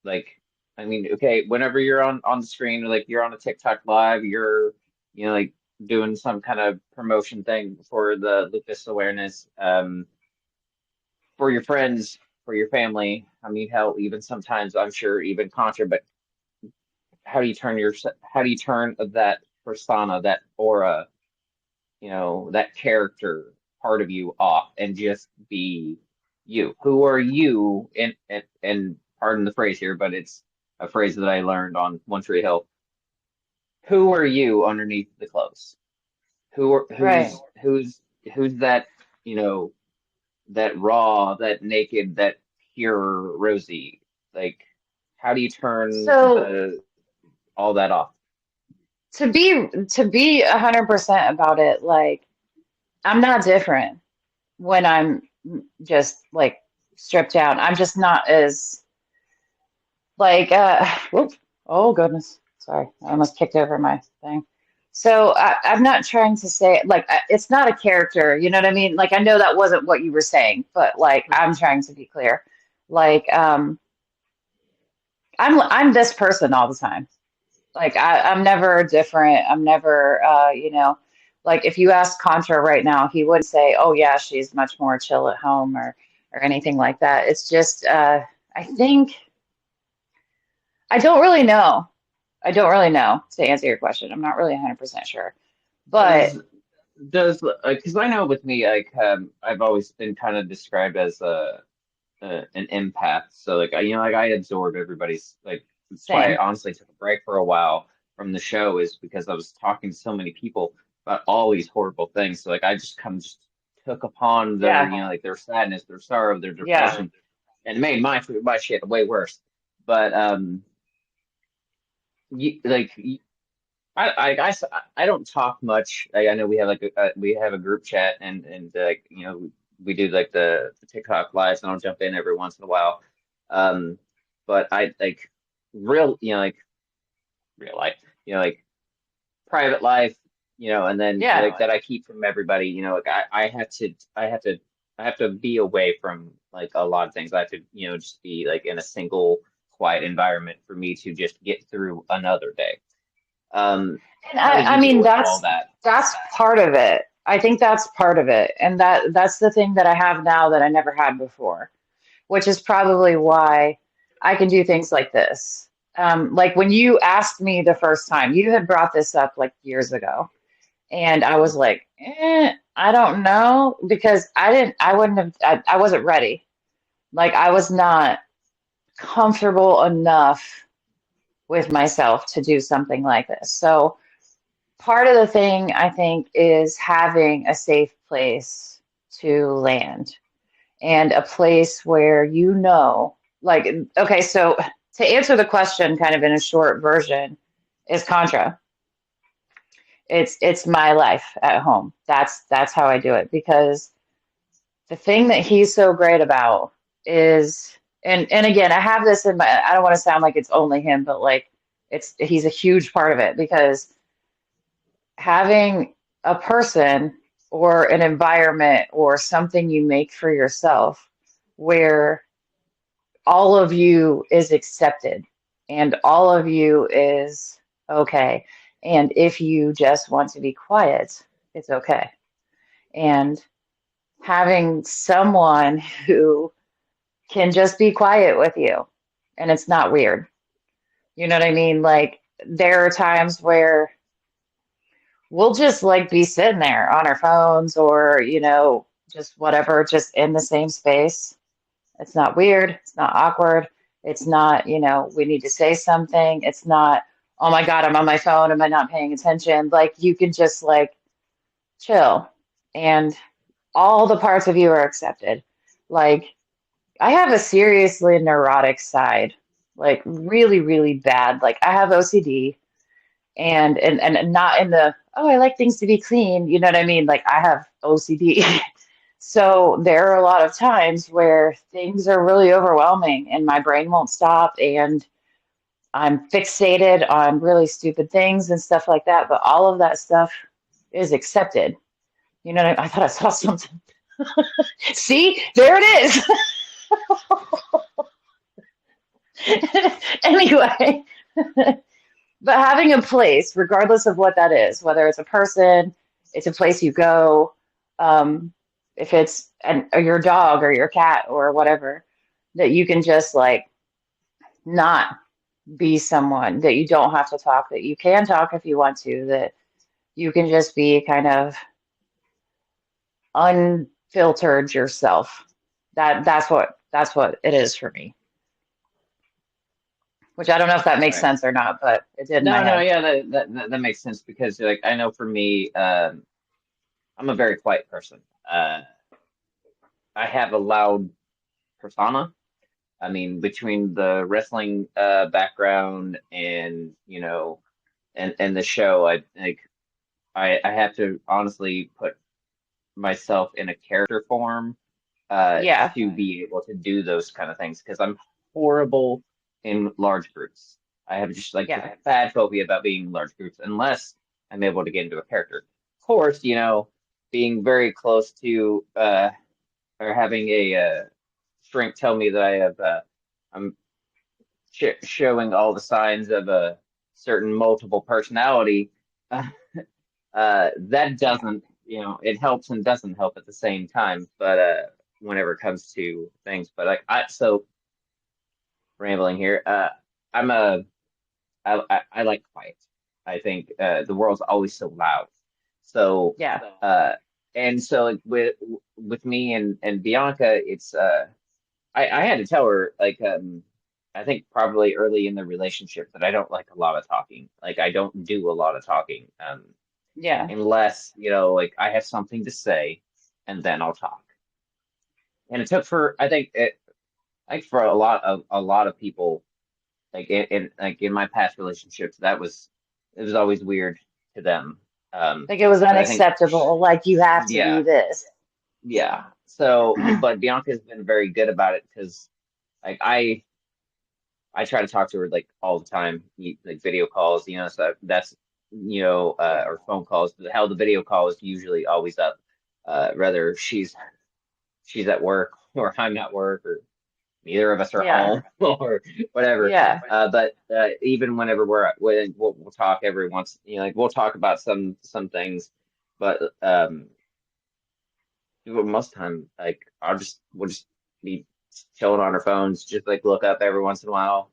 Like, I mean, okay, whenever you're on the screen, like you're on a TikTok live, you're like doing some kind of promotion thing for the lupus awareness, for your friends, for your family. I mean, hell, even sometimes I'm sure even Contra, but how do you turn that persona, that aura, that character part of you off and just be you? Who are you? And pardon the phrase here, but it's a phrase that I learned on One Tree Hill. Who are you underneath the clothes? Who are Right. who's that, you know, that raw, that naked, that pure Rosie? Like, how do you turn So the all that off? to be 100% about it, like I'm not different when I'm just like stripped down. I'm just not as like whoop, oh goodness. Sorry. I almost kicked over my thing. So I'm not trying to say like it's not a character, you know what I mean? Like I know that wasn't what you were saying, but like I'm trying to be clear. Like I'm this person all the time. Like I'm never different. I'm never like if you ask Contra right now, he wouldn't say, "Oh yeah, she's much more chill at home," or anything like that. It's just I think I don't really know. I don't really know to answer your question. I'm not really 100% sure. But Does does because I know with me, like I've always been kind of described as an empath. So like like I absorb everybody's like. That's why I same. honestly took a break for a while from the show, is because I was talking to so many people about all these horrible things. So like I just kind of just took upon their Yeah. like their sadness, their sorrow, their Yeah. depression, and it made my shit way worse. But like I don't talk much. I know we have like we have a group chat, and we do like the TikTok lives, and I'll jump in every once in a while. Um, but I like real like real life, like private life, and then Yeah. like that I keep from everybody. Like I have to be away from like a lot of things. I have to just be like in a single quiet environment for me to just get through another day. And How do I you deal mean with all that's that? that's part of it. I think that's part of it. And that's the thing that I have now that I never had before, which is probably why I can do things like this. Like when you asked me the first time, you had brought this up like years ago, and I was like, I don't know, because I wouldn't have, I wasn't ready. Like I was not comfortable enough with myself to do something like this. So part of the thing I think is having a safe place to land and a place where like, okay, so to answer the question kind of in a short version is Contra. It's my life at home. That's how I do it, because the thing that he's so great about is And again, I have this in my, I don't want to sound like it's only him, but like he's a huge part of it because having a person or an environment or something you make for yourself where all of you is accepted and all of you is okay. And if you just want to be quiet, it's okay. And having someone who can just be quiet with you and it's not weird. You know what I mean? Like there are times where we'll just like be sitting there on our phones or, just whatever, just in the same space. It's not weird. It's not awkward. It's not, we need to say something. It's not, oh my God, I'm on my phone. Am I not paying attention? Like you can just like chill and all the parts of you are accepted. Like I have a seriously neurotic side, like really, really bad. Like I have OCD and not in the, oh, I like things to be clean. You know what I mean? Like I have OCD. So there are a lot of times where things are really overwhelming and my brain won't stop and I'm fixated on really stupid things and stuff like that. But all of that stuff is accepted. You know what I thought I saw something. See, there it is. Anyway, but having a place, regardless of what that is, whether it's a person, it's a place you go, if it's or your dog or your cat or whatever, that you can just like not be someone, that you don't have to talk, that you can talk if you want to, that you can just be kind of unfiltered yourself. That's what it is for me. Which I don't know if that makes Right. sense or not, but it did in my No, no, head. yeah, that makes sense because like I know for me, I'm a very quiet person. I have a loud persona. I mean, between the wrestling background and and the show, I have to honestly put myself in a character form Yeah, to be able to do those kind of things because I'm horrible in large groups. I have just like a yeah, bad phobia about being in large groups unless I'm able to get into a character. Of course, being very close to or having a shrink tell me that I'm showing all the signs of a certain multiple personality. Uh, that doesn't, it helps and doesn't help at the same time. But whenever it comes to things, but like so rambling here. I'm a I like quiet. I think the world's always so loud. So yeah. and so like, with me and Bianca, it's I had to tell her like I think probably early in the relationship that I don't like a lot of talking. Like I don't do a lot of talking Yeah. unless like I have something to say, and then I'll talk. And it took for I think it like for a lot of people like in my past relationships it was always weird to them. Like it was But I think unacceptable. Like you have to yeah, do this. yeah. So but Bianca's been very good about it because like I try to talk to her like all the time, like video calls, so that's Yeah. or phone calls. But hell, the video call is usually always up, whether she's at work or I'm at work or neither of us are Yeah. home or whatever. Yeah. But even whenever we'll talk every once, like we'll talk about some things, but most time like we'll just be chilling on our phones, just like look up every once in a while,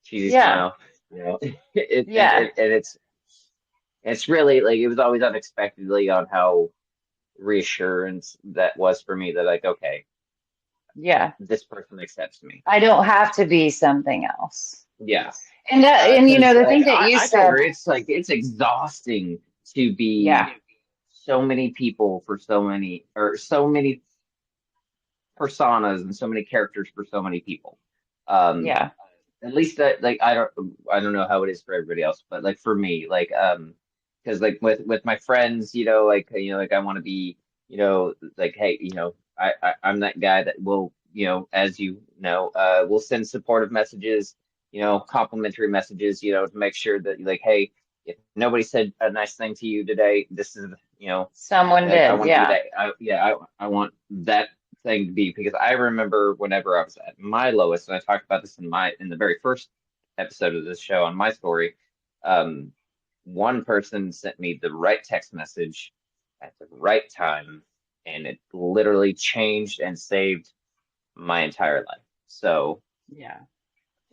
cheesy Yeah. smile, it Yeah. and it's really like it was always unexpectedly on how reassurance that was for me that like okay, Yeah. this person accepts me. I don't have to be something else. Yeah. And Because the like thing that you I told said, her it's like it's exhausting to be yeah. so many people for so many personas and so many characters for so many people. Um, Yeah. at least that like I don't know how it is for everybody else, but like for me, like because like with my friends, like like I want to be, like hey, I'm that guy that will as we'll send supportive messages, complimentary messages, to make sure that like, hey, if nobody said a nice thing to you today, this is, Someone like I did, want you yeah. to, I want that thing to be because I remember whenever I was at my lowest, and I talked about this in the very first episode of this show on my story. Um, One person sent me the right text message at the right time, and it literally changed and saved my entire life. Yeah.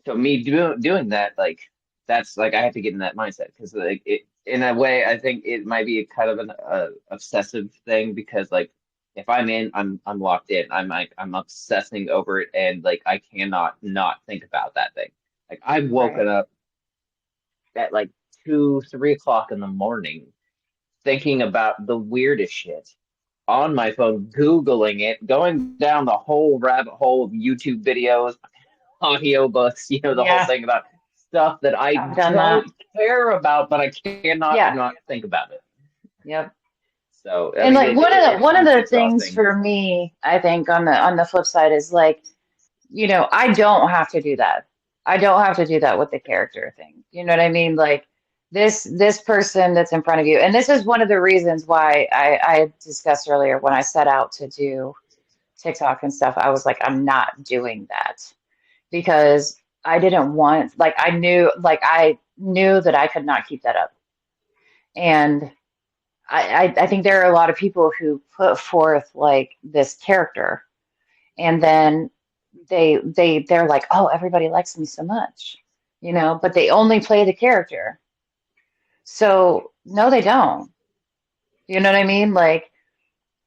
So me doing that, like that's like I have to get in that mindset because like it in a way I think it might be a kind of an obsessive thing because like if I'm in, I'm locked in. I'm obsessing over it and like I cannot not think about that thing. Like I've Right. woken up at like 2, 3 o'clock in the morning thinking about the weirdest shit on my phone, Googling it, going down the whole rabbit hole of YouTube videos, audiobooks, the whole Yeah, thing about stuff that I I've done that. don't care about, but I cannot Yeah. not think about it. Yep. So, I And mean, like it one of can be the things exhausting. for me, I think on the flip side is like, I don't have to do that. I don't have to do that with the character thing. You know what I mean? Like this person that's in front of you, and this is one of the reasons why I discussed earlier when I set out to do TikTok and stuff, I was like, I'm not doing that because I didn't want, I knew that I could not keep that up. And I think there are a lot of people who put forth like this character and then they're like, oh, everybody likes me so much, but they only play the character. So no, they don't. You know what I mean? Like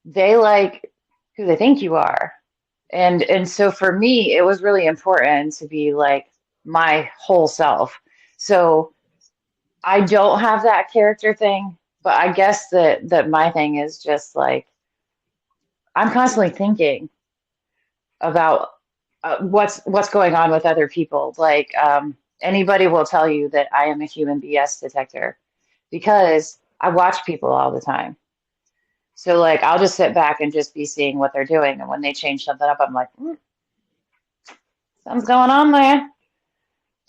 they like who they think you are. And so for me, it was really important to be like my whole self. So I don't have that character thing, but I guess that my thing is just like I'm constantly thinking about what's going on with other people. Like anybody will tell you that I am a human BS detector because I watch people all the time. So like I'll just sit back and just be seeing what they're doing, and when they change something up, I'm like, something's going on there.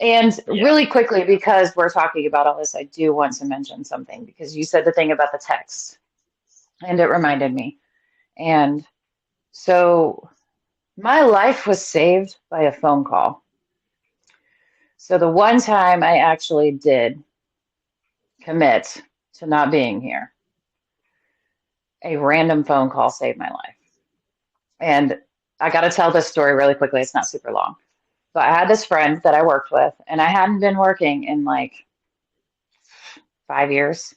And Yeah. really quickly, because we're talking about all this, I do want to mention something because you said the thing about the text, and it reminded me. And so my life was saved by a phone call. So the one time I actually did commit to not being here, a random phone call saved my life. And I got to tell this story really quickly. It's not super long. But I had this friend that I worked with, and I hadn't been working in like 5 years.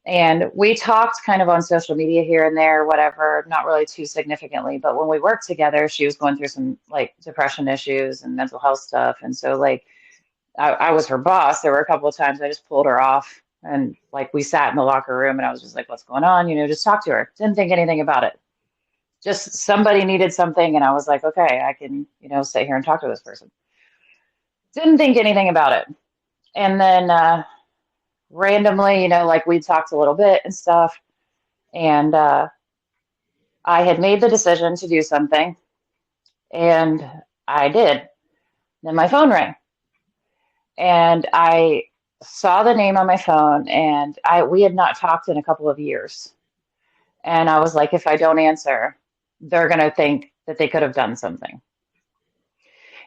And we talked kind of on social media here and there, whatever, not really too significantly. But when we worked together, she was going through some like depression issues and mental health stuff. And so, like, I was her boss. There were a couple of times I just pulled her off and like we sat in the locker room and I was just like, what's going on? Just talk to her. Didn't think anything about it. Just somebody needed something. And I was like, okay, I can, sit here and talk to this person. Didn't think anything about it. And then randomly, like we talked a little bit and stuff. And I had made the decision to do something, and I did. Then my phone rang, and I saw the name on my phone, and we had not talked in a couple of years. And I was like, if I don't answer, they're gonna think that they could have done something,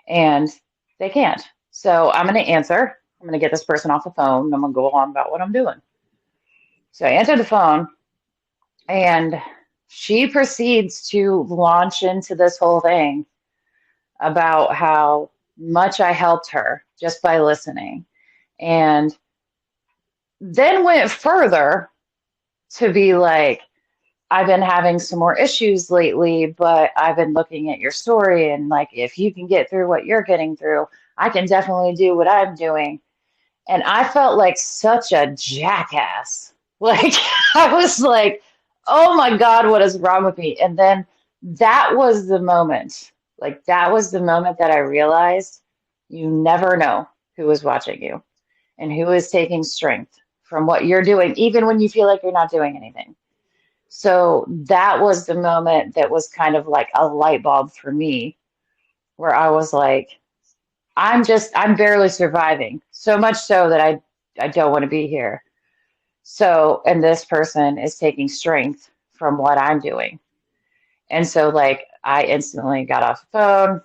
and they can't. So I'm gonna answer. I'm gonna get this person off the phone, and I'm gonna go on about what I'm doing. So I answered the phone, and she proceeds to launch into this whole thing about how much I helped her just by listening. And then went further to be like, I've been having some more issues lately, but I've been looking at your story and like, if you can get through what you're getting through, I can definitely do what I'm doing. And I felt like such a jackass. Like, I was like, oh my God, what is wrong with me? And then that was the moment. Like, that was the moment that I realized you never know who is watching you and who is taking strength from what you're doing, even when you feel like you're not doing anything. So that was the moment that was kind of like a light bulb for me, where I was like, I'm barely surviving. So much so that I don't want to be here. So, and this person is taking strength from what I'm doing. And so, like, I instantly got off the phone,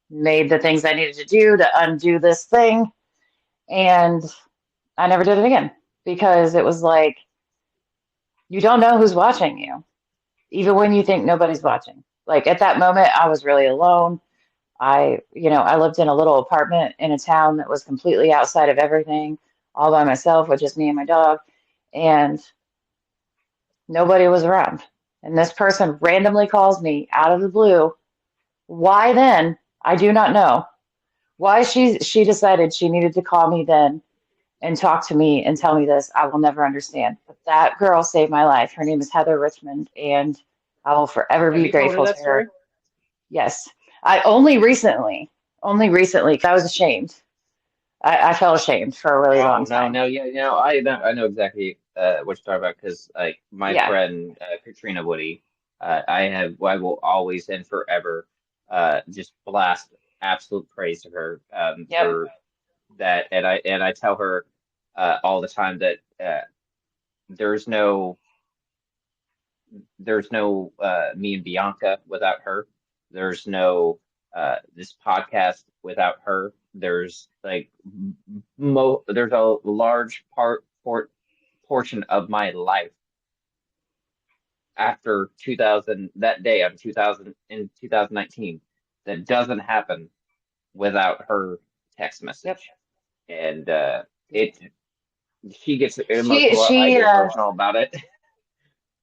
made the things I needed to do to undo this thing, and I never did it again because it was like, you don't know who's watching you, even when you think nobody's watching. Like, at that moment, I was really alone. I lived in a little apartment in a town that was completely outside of everything, all by myself with just me and my dog, and nobody was around. And this person randomly calls me out of the blue. Why then? I do not know. Why she decided she needed to call me then and talk to me and tell me this, I will never understand. But that girl saved my life. Her name is Heather Richmond, and I will forever Have be you told her grateful to that her. story? Yes. I only recently, 'cause I was ashamed. I felt ashamed for a really long Oh no, time. no, yeah, I know exactly what you're talking about because like my Yeah. friend Katrina Woody, I will always and forever just blast absolute praise to her Yep. for that, and I tell her all the time that there's no me and Bianca without her. There's no this podcast without her. There's like there's a large portion of my life after 2000 that day on 2000 in 2019 that doesn't happen without her text Yep. message. And it she gets She emotional. I she get uh emotional about it.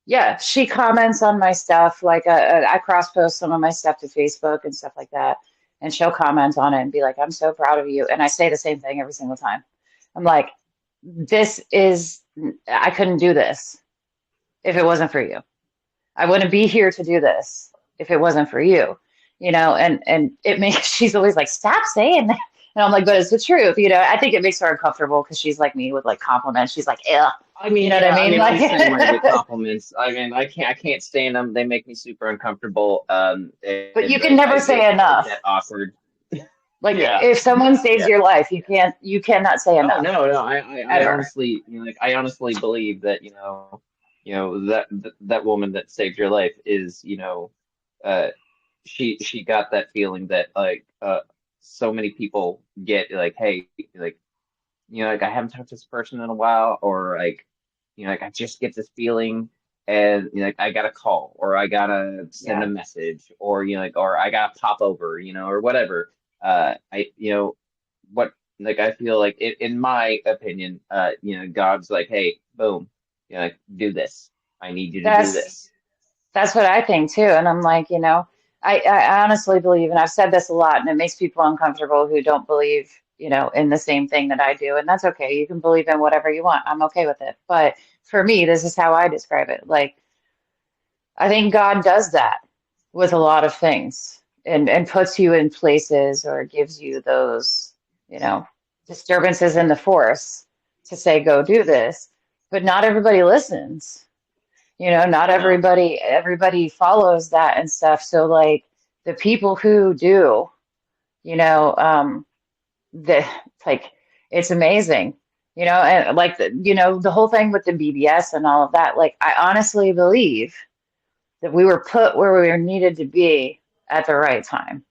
yeah, she comments on my stuff. Like, I cross post some of my stuff to Facebook and stuff like that, and she'll comment on it and be like, "I'm so proud of you." And I say the same thing every single time. I'm like, "This is I couldn't do this if it wasn't for you. I wouldn't be here to do this if it wasn't for you." And it makes she's always like, "Stop saying that." And I'm like, "But it's the truth." I think it makes her uncomfortable because she's like me with like compliments. She's like, "Ew." I You mean, know what I yeah, I mean? mean, I'm the same way with Like, compliments. I mean, I can't stand them. They make me super uncomfortable. but you And can like never I say get enough. awkward. Like, Yeah, if someone saves yeah. your life, you cannot say Oh enough no, no. I ever. honestly, like, I honestly believe that that woman that saved your life is, uh, she got that feeling that like so many people get like, hey, like like I haven't talked to this person in a while, or like, like I just get this feeling, and like I gotta call, or I gotta send a Yeah. message, or like, or I gotta pop over, or whatever. What like I feel like in my opinion, God's like, hey, boom, like do this. I need you to do That's this. that's what I think too. And I'm like, I honestly believe, and I've said this a lot, and it makes people uncomfortable who don't believe, in the same thing that I do. And that's okay. You can believe in whatever you want. I'm okay with it. But for me, this is how I describe it. Like, I think God does that with a lot of things, and puts you in places or gives you those, you know, disturbances in the force to say, go do this. But not everybody listens. Not I know. everybody follows that and stuff. So, like, the people who do, you know, the like, it's amazing. And like, the whole thing with the BBS and all of that, like, I honestly believe that we were put where we were needed to be at the right time.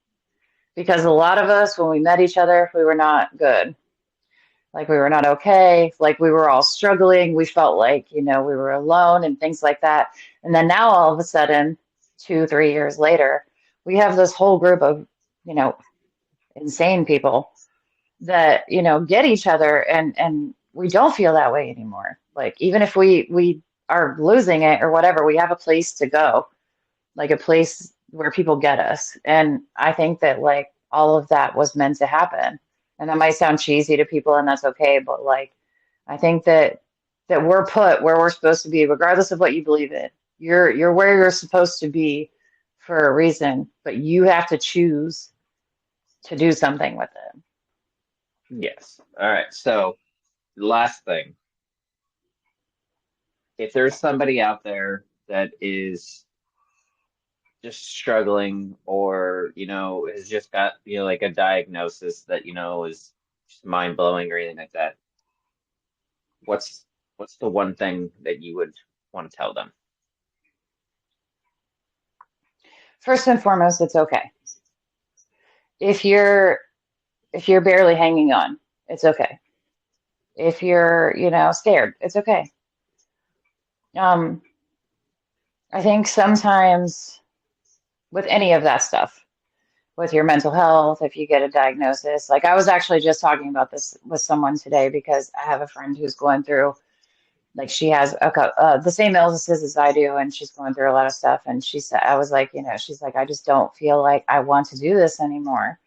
Because a lot of us, when we met each other, we were not good. Like, we were not okay. Like, we were all struggling. We felt like, we were alone and things like that. And then now all of a sudden, 2, 3 years later, we have this whole group of, you know, insane people that, get each other, and we don't feel that way anymore. Like, even if we are losing it or whatever, we have a place to go, like a place where people get us. And I think that, like, all of that was meant to happen. And that might sound cheesy to people, and that's okay, but, like, I think that we're put where we're supposed to be, regardless of what you believe in. You're where you're supposed to be for a reason, but you have to choose to do something with it. Yes. All right. So last thing, if there's somebody out there that is just struggling, or has just got like a diagnosis that is just mind blowing or anything like that, what's the one thing that you would want to tell them? First and foremost, it's okay. If you're if you're barely hanging on, it's okay. If you're, scared, it's okay. Um, I think sometimes with any of that stuff, with your mental health, if you get a diagnosis, like I was actually just talking about this with someone today because I have a friend who's going through, like she has the same illnesses as I do, and she's going through a lot of stuff. And she said, I was like, she's like, I just don't feel like I want to do this anymore.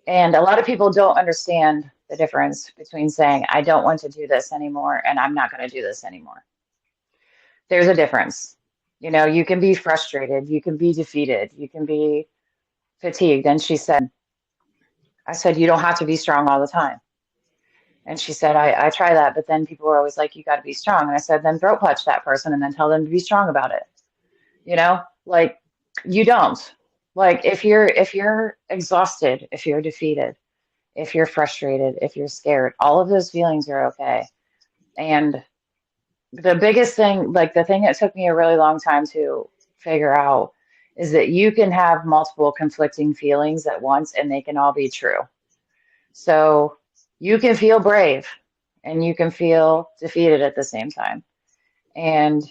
And a lot of people don't understand the difference between saying, I don't want to do this anymore and I'm not going to do this anymore. There's a difference. You can be frustrated, you can be defeated, you can be fatigued. And she said, I said, you don't have to be strong all the time. And she said, I try that, but then people were always like, you got to be strong. And I said, then throat punch that person and then tell them to be strong about it. Like you don't. Like if you're exhausted, if you're defeated, if you're frustrated, if you're scared, all of those feelings are okay. And the biggest thing, like the thing that took me a really long time to figure out, is that you can have multiple conflicting feelings at once and they can all be true. So you can feel brave and you can feel defeated at the same time. And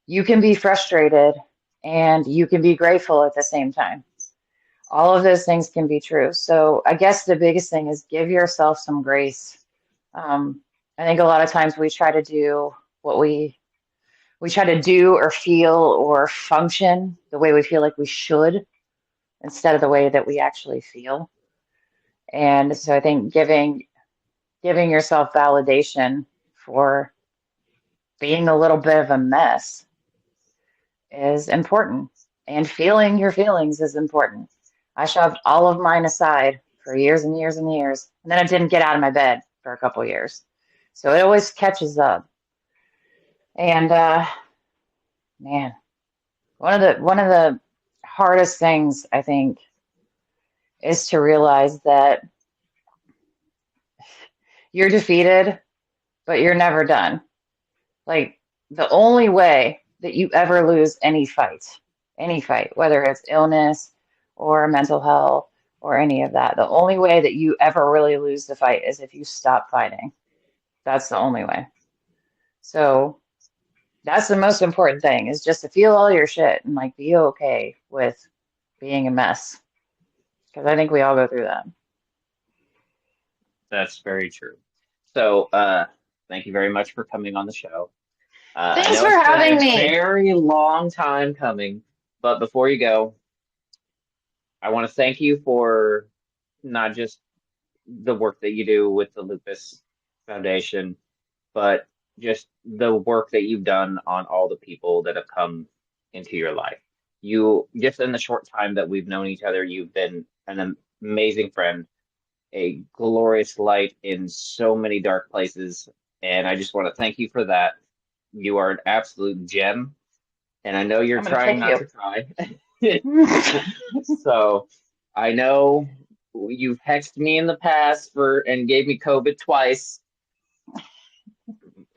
you can be frustrated and you can be grateful at the same time. All of those things can be true. So I guess the biggest thing is give yourself some grace. I think a lot of times we try to do what we try to do or feel or function the way we feel like we should instead of the way that we actually feel. And so I think giving yourself validation for being a little bit of a mess is important. And feeling your feelings is important. I shoved all of mine aside for years and years and years, and then I didn't get out of my bed for a couple years. So it always catches up. And man, one of the hardest things I think is to realize that you're defeated, but you're never done. Like the only way that you ever lose any fight, whether it's illness or mental health or any of that, the only way that you ever really lose the fight is if you stop fighting. That's the only way. So that's the most important thing, is just to feel all your shit and like be okay with being a mess. Because I think we all go through that. That's very true. So, thank you very much for coming on the show. I Thanks know for it's been having a me. very long time coming, but before you go, I want to thank you for not just the work that you do with the Lupus Foundation, but just the work that you've done on all the people that have come into your life. You, just in the short time that we've known each other, you've been an amazing friend, a glorious light in so many dark places. And I just want to thank you for that. You are an absolute gem. And I know you're I'm going to trying tip not you. to cry. So I know you've texted me in the past and gave me COVID twice.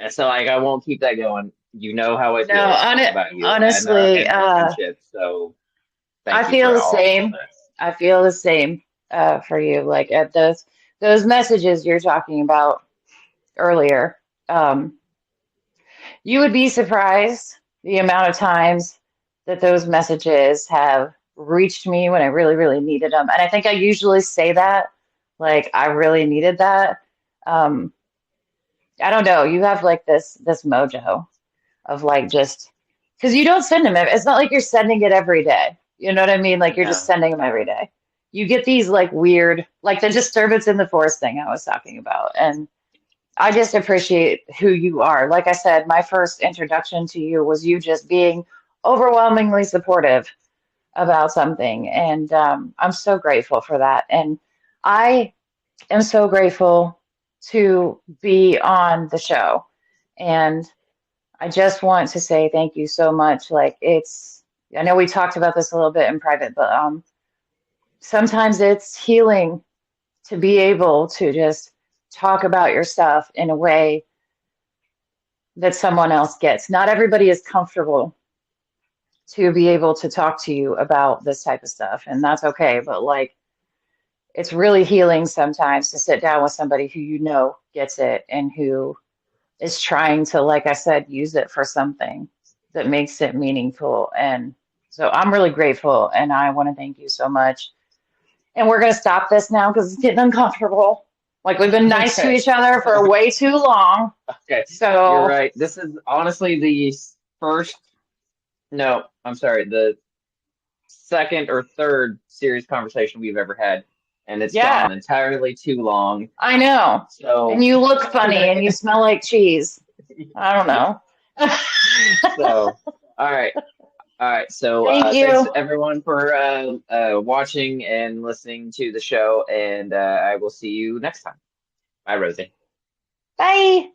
And so like I won't keep that going. You know how I No, feel on it, about you honestly, and our friendship. So I thank you feel for the all of same. this. I feel the same for you. Like at those messages you're talking about earlier, um, you would be surprised the amount of times that those messages have reached me when I really, really needed them. And I think I usually say that, like I really needed that. Um, I don't know. You have like this mojo of like just because you don't send them. It's not like you're sending it every day. You know what I mean? Like you're just No, sending them every day. You get these like weird, like the disturbance in the forest thing I was talking about, and I just appreciate who you are. Like I said, my first introduction to you was you just being overwhelmingly supportive about something, and I'm so grateful for that. And I am so grateful to be on the show, and I just want to say thank you so much. Like I know we talked about this a little bit in private, but sometimes it's healing to be able to just talk about your stuff in a way that someone else gets. Not everybody is comfortable to be able to talk to you about this type of stuff, and that's okay. But like, it's really healing sometimes to sit down with somebody who you know gets it and who is trying to, like I said, use it for something that makes it meaningful. And so I'm really grateful, and I want to thank you so much. And we're going to stop this now because it's getting uncomfortable. Like we've been nice to Okay. each other for way too long. Okay. You're So, right. This is honestly the first, no, I'm sorry, the second or third serious conversation we've ever had, and it's yeah, gone entirely too long. I know. And So, you look funny and you smell like cheese. I don't know. so, all right. All right. So, Thank thanks you. everyone for watching and listening to the show, and I will see you next time. Bye, Rosie. Bye.